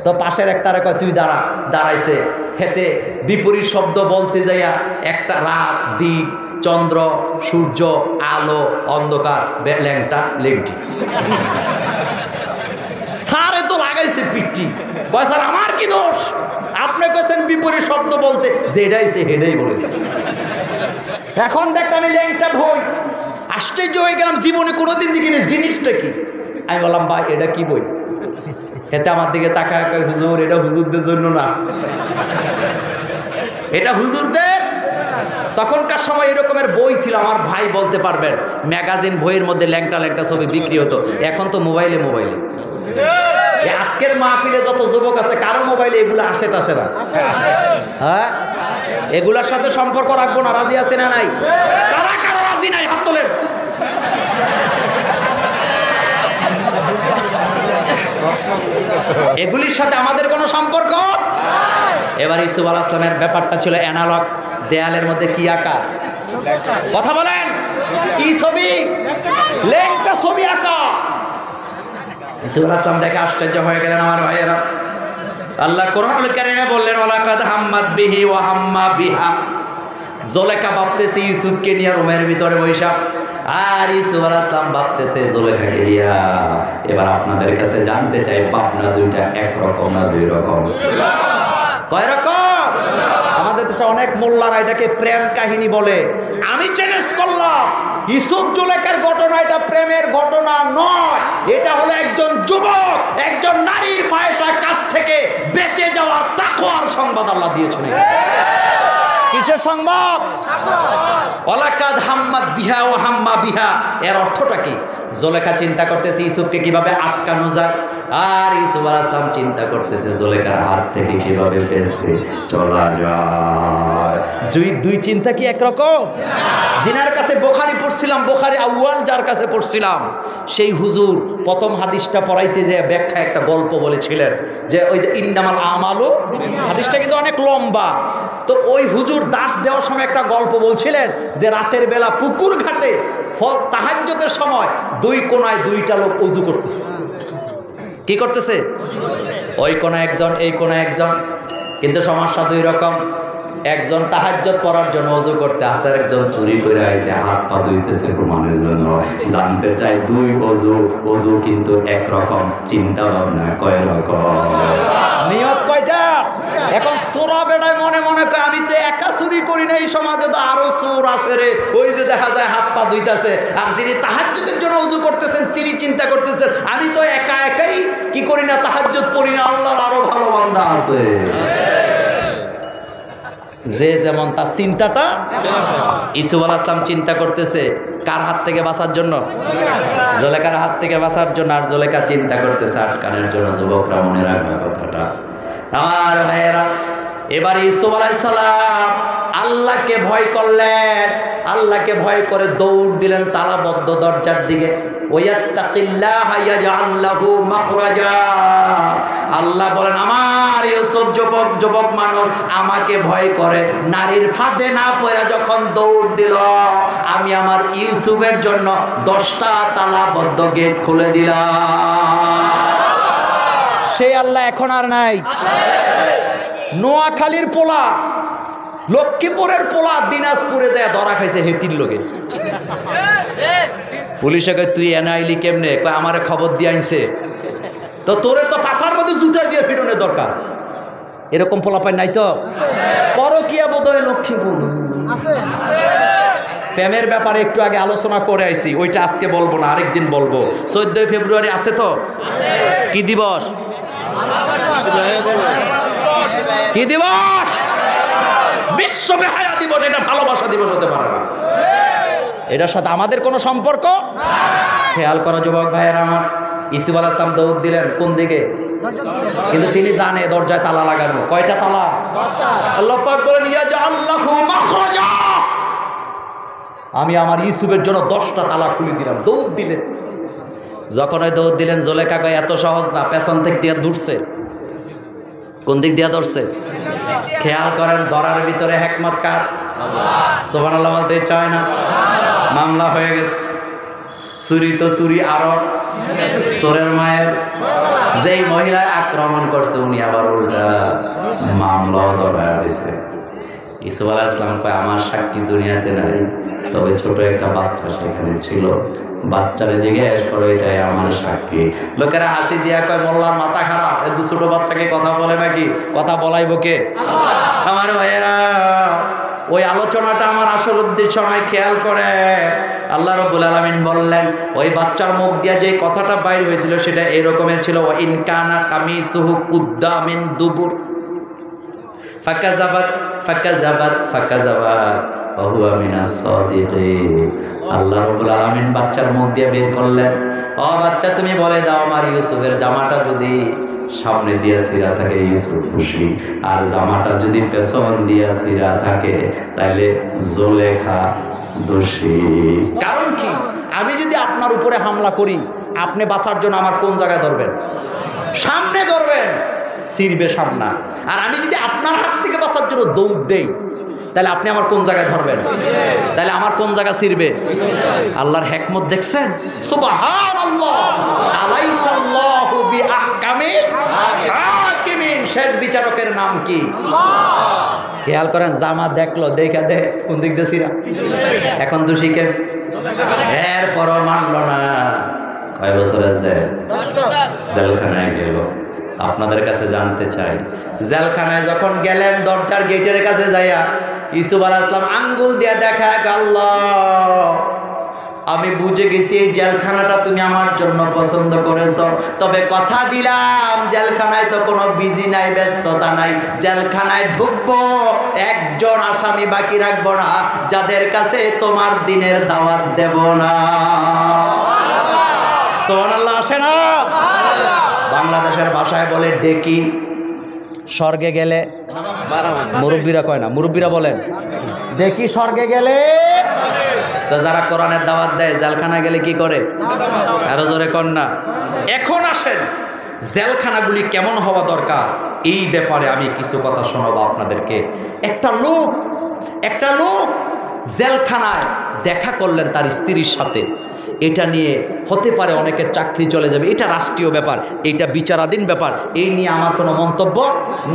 তো পাশের এক তারা কয় তুই দাঁড়া, দাঁড়াইছে, হেতে বিপরীত শব্দ বলতে যাইয়া একটা রাত, দিন, চন্দ্র, সূর্য, আলো, অন্ধকার, ল্যাংটা ল্যাংটি। স্যারে তো লাগাইছে পিঠটি, কয় স্যার আমার কি দোষ, আপনি কেছেন বিপরীত শব্দ বলতে, যেটাই সে হেডাই বলে। এখন দেখতে আমি ল্যাংটা বই, আশ্চর্য হয়ে গেলাম, জীবনে কোনোদিন দেখিনি জিনিসটা কি। আমি বললাম ভাই এটা কি বই? এতে আমার দিকে তাকায় কয় হুজুর এটা হুজুরদের জন্য না, এটা হুজুরদের। তখনকার সময় এরকমের বই ছিল, আমার ভাই বলতে পারবেন, ম্যাগাজিন বইয়ের মধ্যে ল্যাংটা ল্যাংটা ছবি বিক্রি হতো। এখন তো মোবাইলে মোবাইলে। আজকের মাহফিলে যত যুবক আছে, কারো মোবাইলে এগুলো আসে টাসে না? হ্যাঁ, এগুলার সাথে সম্পর্ক রাখবো না, রাজি আছে না নাই? কারা কারা রাজি নাই হাত তোলেন। এগুলির সাথে আমাদের কোনো সম্পর্ক। এবার ইউসুফ আলাইহিস সালামের ব্যাপারটা ছিল অ্যানালগ, দেয়ালের মধ্যে কি আঁকা? কথা বলেন, কি ছবি? ল্যাংটা ছবি আঁকা। ইউসুফ আলাইহিস সালাম দেখে আশ্চর্য হয়ে গেলেন আমার ভাইয়েরা। আল্লাহ কোরআনুল কারীমে বললেন ওয়ালাকাদ হাম্মাত বিহি ওয়া হাম্মা বিহা। জুলেখা ভাবতেছে ইউসুফকে নিয়ে রুমের ভিতরে বৈশা, আর ইউসুফ আলাইহিস সালাম ভাবতেছে জুলেখাকে নিয়ে। এবার আপনাদের কাছে জানতে চাই, ভাবনা দুইটা একরকম না দুই রকম? কয় রকম? আমাদের দেশে অনেক মোল্লারা এটাকে প্রেম কাহিনী বলে। আমি চ্যালেঞ্জ করলাম, ইউসুফ জুলেখার ঘটনা এটা প্রেমের ঘটনা নয়, এটা হলো একজন যুবক, একজন নারীর ফাহিশার কাছ থেকে বেঁচে যাওয়ার তাকওয়ার সংবাদ আল্লাহ দিয়েছেন। কিসের সংবাদ? ওয়ালাকাদ হাম্মাত বিহা ওয়া হাম্মা বিহা। এর অর্থটা কি? জুলেখা চিন্তা করতেছে ইউসুফকে কিভাবে আটকানো যায়, আর ইউসুফ আলাইহিস সালাম চিন্তা করতেছে জুলেখার হাত থেকে কিভাবে বেঁচে চলা যায়। দুই চিন্তা কি একরকম? যিনার কাছে বুখারী পড়ছিলাম, বুখারী আউয়াল যার কাছে পড়ছিলাম, সেই হুজুর প্রথম হাদিসটা পড়াইতে যে ব্যাখ্যা একটা গল্প বলেছিলেন যে ওই যে ইন্নামাল আমালু, হাদিসটা কিন্তু অনেক লম্বা। তো ওই হুজুর দাস দেওয়ার সময় একটা গল্প বলছিলেন যে রাতের বেলা পুকুর ঘাটে তাহাজ্জুদের সময় দুই কোণায় দুইটা লোক ওযু করতেছে। কি করতেছে? ওই কোণা একজন, এই কোণা একজন, কিন্তু সমস্যা দুই রকম। একজন তাহাজ্জুদ পড়ার জন্য ওযু করতে আসে, একজন চুরি করে আইছে হাত পা ধুইতেছে প্রমাণের জন্য। জানতে চাই দুই ওযু কিন্তু একরকম, চিন্তা ভাবনা কয় রকম, নিয়ত কয়টা? এখন চোরা বেড়ায় মনে মনে কয় আমি তো একা চুরি করি না, এই সমাজে তো আরো চোর আছে রে। ওই যে দেখা যায় হাত পা ধুইতেছে, আর যিনি তাহাজ্জুদের জন্য ওযু করতেছেন তিনি চিন্তা করতেছেন আমি তো একা একাই কি করি না, তাহাজ্জুদ পড়ি না, আল্লাহর আরো ভালো বান্দা আছে। যে যেমন তার চিন্তাটা। ইউসুফ আলাইহিস সালাম চিন্তা করতেছে কার হাত থেকে বাঁচার জন্য? জুলেখার হাত থেকে বাঁচার জন্য। আর জুলেখা চিন্তা করতেছে আটকানোর জন্য। যুবকরা মনে রাখবে কথাটা, আমার ভাইয়েরা। এবার ইউসুফ আলাইহিস সালাম আল্লাহকে ভয় করলেন, আল্লাহকে ভয় করে দৌড় দিলেন তালাবদ্ধ দরজার দিকে। ওয়াত্তাকিল্লাহা ইয়াজআল লাহু মাখরাজা। আল্লাহ বলেন আমার ইউসুফ যুবক মানুষ আমাকে ভয় করে, নারীর ফাঁদে না পড়ে যখন দৌড় দিল, আমি আমার ইউসুফের জন্য 10টা তালাবদ্ধ গেট খুলে দিলাম। সেই আল্লাহ এখন আর নাই। নোয়াখালীর পোলা, লক্ষ্মীপুরের পোলা দিনাজপুরে যায় ধরা খাইছে হেতির লোকে। পুলিশে কয় তুই এনে আইলি কেমনে? কয় আমারে খবর দিয়ে আনছে। তো তোরে তো ফাঁসার মধ্যে জুতা দিয়ে ফিরনের দরকার। এরকম পোলা পাই নাই তো? পরকিয়া বোধহয় লক্ষ্মীপুর। প্রেমের ব্যাপারে একটু আগে আলোচনা করে আইছি, ওইটা আজকে বলবো না, আরেকদিন বলবো। 14 ফেব্রুয়ারি আছে তো? কি দিবস? কি দিবস? বিশ্ব বেহায়া দিবস। এটা ভালোবাসা দিবস হতে পারে না, এটার সাথে আমাদের কোনো সম্পর্ক। খেয়াল করো যুবক ভাইয়েরা আমার, ইউসুফ আলাইহিস সালাম দৌড় দিলেন কোন দিকে? কিন্তু তিনি জানে দরজায় তালা লাগানো। কয়টা তালা? 10টা। আল্লাহ পাক বলেন ইয়াজআল লাহু মাখরাজা। আমি আমার ইউসুফের জন্য 10টা তালা খুলে দিলাম। দৌড় দিলেন। যখন ওই দৌড় দিলেন, জুলেখা কয় এত সহজ না, পেছন থেকে দিয়ে ধরছে। কোন দিক দিয়ে ধরছে? খেয়াল করেন, ধরার ভিতরে হিকমত কার? সুবহানাল্লাহ বলতে চায় না? মামলা হয়ে গেছে। চুরি তো চুরি, আরো চোরের মায়ের। যেই মহিলা আক্রমণ করছে উনি আবার উল্টা মামলাও ধরায় দিছে। ইউসুফ আলাইহিস সালাম কয় আমার সাক্ষী দুনিয়াতে নাই, তবে ছোট একটা বাচ্চা সেখানে ছিল। বাচ্চারে জিজ্ঞেস করো, এটাই আমার সাক্ষী। লোকেরা হাসি দিয়া কয় মোল্লার মাথা খারাপ, এ দু ছোট বাচ্চাকে কথা বলে নাকি? কথা বলাইব কে? আমার ভাইয়েরা, ওই আলোচনাটা আমার আসল উদ্দেশ্য নয়। খেয়াল করে আল্লাহ রাব্বুল আলামিন বললেন, ওই বাচ্চার মুখ দিয়ে যে কথাটা বাইর হয়েছিল সেটা এরকমের ছিল, ওয়া ইন কানা কামিসুহু কুদ্দা মিন দুবুর ফাকাযাবাত ওয়া হুয়া মিনাস সাদিকিন। আল্লাহ রাব্বুল আলামিন বাচ্চার মুখ দিয়ে বের করলেন, ও বাচ্চা তুমি বলে দাও আমার ইউসুফের জামাটা যদি সামনে দিয়ে ছিঁড়া থাকে ইউসুফ খুশি, আর জামাটা যদি পেছন দিয়ে ছিঁড়া থাকে তাহলে জুলেখা দোষী। কারণ কি? আমি যদি আপনার উপরে হামলা করি, আপনি বাঁচার জন্য আমার কোন জায়গায় ধরবেন? সামনে ধরবেন, ছিঁড়বে সামনা। আর আমি যদি আপনার হাত থেকে বাঁচার জন্য দৌড় দেই, তাহলে আপনি আমার কোন জায়গায় ধরবেন? তাহলে আমার কোন জায়গা ছিঁড়বে? আল্লাহর হিকমত দেখছেন? সুবহানাল্লাহ। আলাইসাল্লাহু বিআহকামিল হাকিমিন। শেষ বিচারকের নাম কি? আল্লাহ। খেয়াল করেন, জামা দেখলো, দেখা দে কোন দিক দিয়ে ছিঁড়া। এখন দোষী কে? এরপরও মানলো না। কয় বছরের জেলখানায় গেল। আপনাদের কাছে জানতে চাই, জেলখানায় যখন গেলেন, দরজার গেটের কাছে যাইয়া ইউসুফ আলাইহিস সালাম আঙ্গুল দিয়ে দেখা, আল্লাহ আমি বুঝে গেছি এই জেলখানাটা তুমি আমার জন্য পছন্দ করেছো, তবে কথা দিলাম জেলখানায় তো কোনো বিজি নাই, ব্যস্ততা নাই। জেলখানায় ঢুকবো, একজন আসামি বাকি রাখবো না যাদের কাছে তোমার দিনের দাওয়াত দেব না। সুবহানাল্লাহ। আসে না? বাংলাদেশের ভাষায় বলে ডেকি। স্বর্গে গেলে মুরব্বীরা কয় না, মুরব্বীরা বলেন ডেকি স্বর্গে গেলে। তো যারা কোরআনের দাওয়াত দেয় জেলখানা গেলে কি করে? আরো জোরে কর না। এখন আসেন জেলখানাগুলি কেমন হওয়া দরকার এই ব্যাপারে আমি কিছু কথা শোনাবো আপনাদেরকে। একটা লোক জেলখানায় দেখা করলেন তার স্ত্রীর সাথে, এটা নিয়ে হতে পারে অনেকের চাকরি চলে যাবে, এটা রাষ্ট্রীয় ব্যাপার, এটা বিচারাধীন ব্যাপার, এই নিয়ে আমার কোনো মন্তব্য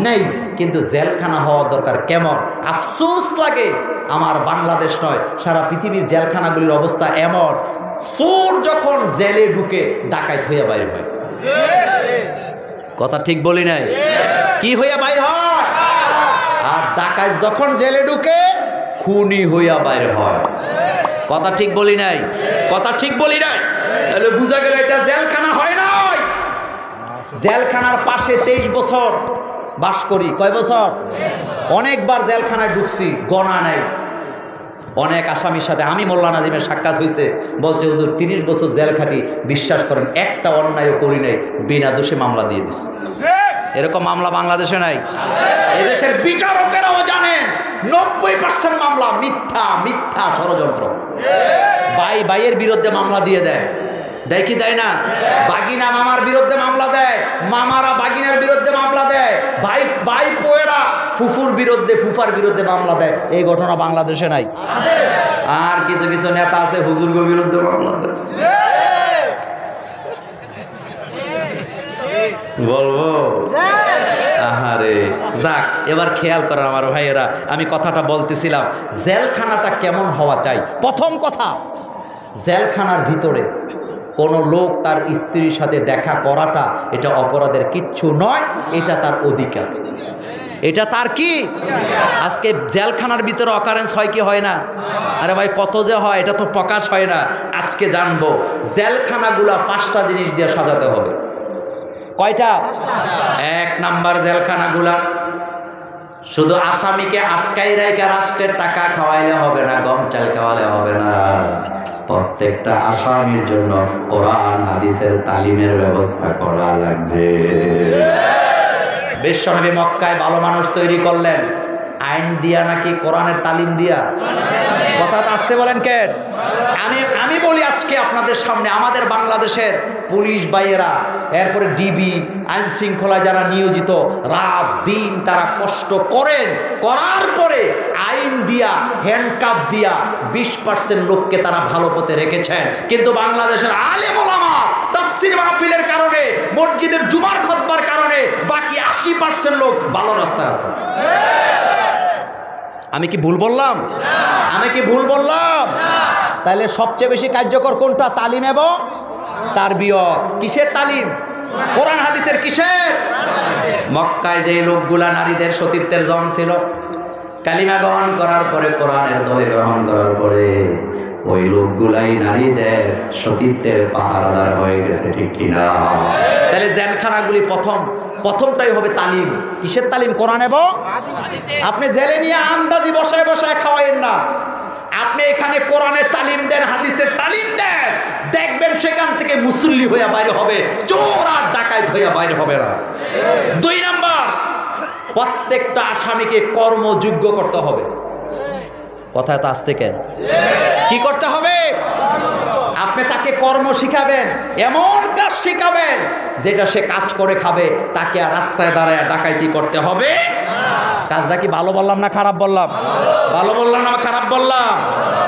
নেই। কিন্তু জেলখানা হওয়া দরকার কেমন? আফসোস লাগে আমার বাংলাদেশ নয় সারা পৃথিবীর জেলখানাগুলির অবস্থা এমন, চোর যখন জেলে ঢুকে ডাকাত হইয়া বাইরে হয়। কথা ঠিক বলি নাই? কি হইয়া বাইর হয়? আর ডাকাত যখন জেলে ঢুকে খুনি হইয়া বাইরে হয়। কথা ঠিক বলি নাই? কথা ঠিক বলি নাই? তাহলে বুঝা গেল এটা জেলখানা হয় নাই। জেলখানার পাশে 23 বছর বাস করি। কয় বছর? অনেকবার জেলখানায় ঢুকছি, গণা নাই। অনেক আসামির সাথে আমি মোল্লা নাজিমের সাক্ষাৎ হয়েছে, বলছে হুজুর 30 বছর জেল খাটি, বিশ্বাস করেন একটা অন্যায়ও করি নাই, বিনা দোষে মামলা দিয়ে দিছে। এরকম মামলা বাংলাদেশে নাই। এদেশের বিচারকেরাও জানেন 90% মামলা মিথ্যা ষড়যন্ত্র। ভাইয়ের বিরুদ্ধে মামলা দিয়ে দেয় কি দেয় না? বাগিনা মামার বিরুদ্ধে মামলা দেয়, মামারা বাগিনার বিরুদ্ধে মামলা দেয়, ভাই পোয়েরা ফুফার বিরুদ্ধে মামলা দেয়। এই ঘটনা বাংলাদেশে নাই। আর কিছু নেতা আছে হুজুরগো বিরুদ্ধে মামলা দেয়। বলবো? আহারে যাক, এবার খেয়াল করেন আমার ভাইয়েরা, আমি কথাটা বলতেছিলাম জেলখানাটা কেমন হওয়া চাই। প্রথম কথা, জেলখানার ভিতরে কোনো লোক তার স্ত্রীর সাথে দেখা করাটা এটা অপরাধের কিচ্ছু নয়, এটা তার অধিকার। এটা তার কি? আজকে জেলখানার ভিতরে অকারেন্স হয় কি হয় না? আরে ভাই কত যে হয়, এটা তো প্রকাশ হয় না। আজকে জানবো জেলখানাগুলা 5টা জিনিস দিয়ে সাজাতে হবে। কয়টা? 1 নাম্বার, জেলখানাগুলা শুধু আসামিকে আটকাই রেখে রাষ্ট্রের টাকা খাওয়াইলে হবে না, গম চাল খাওয়ালে হবে না। প্রত্যেকটা আসামির জন্য কোরআন হাদিসের তালিমের ব্যবস্থা করা লাগবে। বিশ্বনবী মক্কায় ভালো মানুষ তৈরি করলেন আইন দিয়া নাকি কোরআনের তালিম দিয়া? কথা আসতে বলেন কেন? আমি বলি আজকে আপনাদের সামনে, আমাদের বাংলাদেশের পুলিশ ভাইয়েরা, এরপরে ডিবি, আইন শৃঙ্খলায় যারা নিয়োজিত, রাত দিন তারা কষ্ট করেন, করার পরে আইন দিয়া, হ্যান্ডকাপ দিয়া 20% লোককে তারা ভালো পথে রেখেছেন। কিন্তু বাংলাদেশের আলেম ওলামা তাফসীর মাহফিলের কারণে, মসজিদের জুমার খুতবার কারণে বাকি 80% লোক ভালো রাস্তায় আছে। আমি কি ভুল বললাম? তাহলে সবচেয়ে বেশি কার্যকর কোনটা? তালিম এবং তারবিয়ত। কিসের তালিম? কোরআন হাদিসের। কিসের? মক্কায় যে লোকগুলা নারীদের সতীত্বের জম ছিল, কালিমা গ্রহণ করার পরে, কোরআনের দলে গ্রহণ করার পরে ওই লোকগুলাই নারীদের সতীত্বের পাহারাদার হয়ে গেছে, ঠিক কিনা? তাহলে জেলখানাগুলি প্রথমটাই হবে তালিম। কিসের তালিম? কোরআন এবং। আপনি জেলে নিয়ে আন্দাজি বসায় খাওয়াইেন না, আপনি এখানে কোরআনের তালিম দেন, হাদিসের তালিম দেন, দেখবেন সেখান থেকে মুসল্লি হইয়া বাইরে হবে, চোর আর ডাকাত হইয়া বাইরে হবে না। 2 নাম্বার, প্রত্যেকটা আসামিকে কর্মযোগ্য করতে হবে। কথায় তো আসতে কেন? কি করতে হবে? আপনি তাকে কর্ম শিখাবেন, এমন কাজ শিখাবেন যেটা সে কাজ করে খাবে। তাকে আর রাস্তায় দাঁড়ায় ডাকাইতি করতে হবে? কাজটা কি ভালো বললাম না খারাপ বললাম? ভালো বললাম না খারাপ বললাম?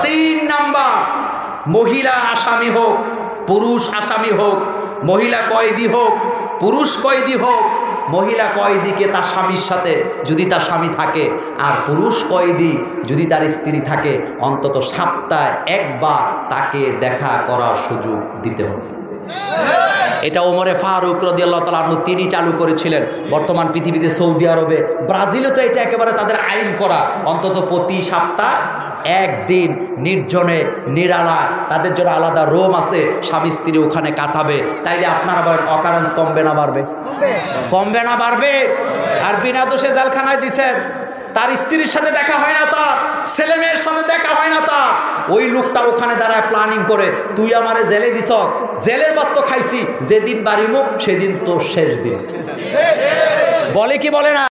3 নাম্বার, মহিলা আসামি হোক, পুরুষ আসামি হোক, মহিলা কয়েদি হোক, পুরুষ কয়েদি হোক, মহিলা কয়েদিকে তার স্বামীর সাথে যদি তার স্বামী থাকে, আর পুরুষ কয়েদি যদি তার স্ত্রী থাকে, অন্তত সপ্তাহে একবার তাকে দেখা করার সুযোগ দিতে হবে। এটা ওমরে ফারুক রাদিয়াল্লাহু তাআলা আনহু তিনি চালু করেছিলেন। বর্তমান পৃথিবীতে সৌদি আরবে, ব্রাজিলে তো এটা একেবারে তাদের আইন করা, অন্তত প্রতি সপ্তাহ একদিন নির্জনে নিরালায়, তাদের জন্য আলাদা রুম আছে, স্বামী স্ত্রী ওখানে কাটাবে। তাইলে আপনারা বলেন অকারেন্স কমবে না বাড়বে? কমবে না বাড়বে? আর বিনা দোষে জেলখানায় দিছেন, তার স্ত্রীর সাথে দেখা হয় না, তার ছেলে মেয়ের সাথে দেখা হয় না তার। ওই লোকটা ওখানে দাঁড়ায় প্ল্যানিং করে, তুই আমারে জেলে দিছ, জেলের ভাত তো খাইছি, যেদিন বাড়ি মুখ সেদিন তোর শেষ দিন। বলে কি বলে না?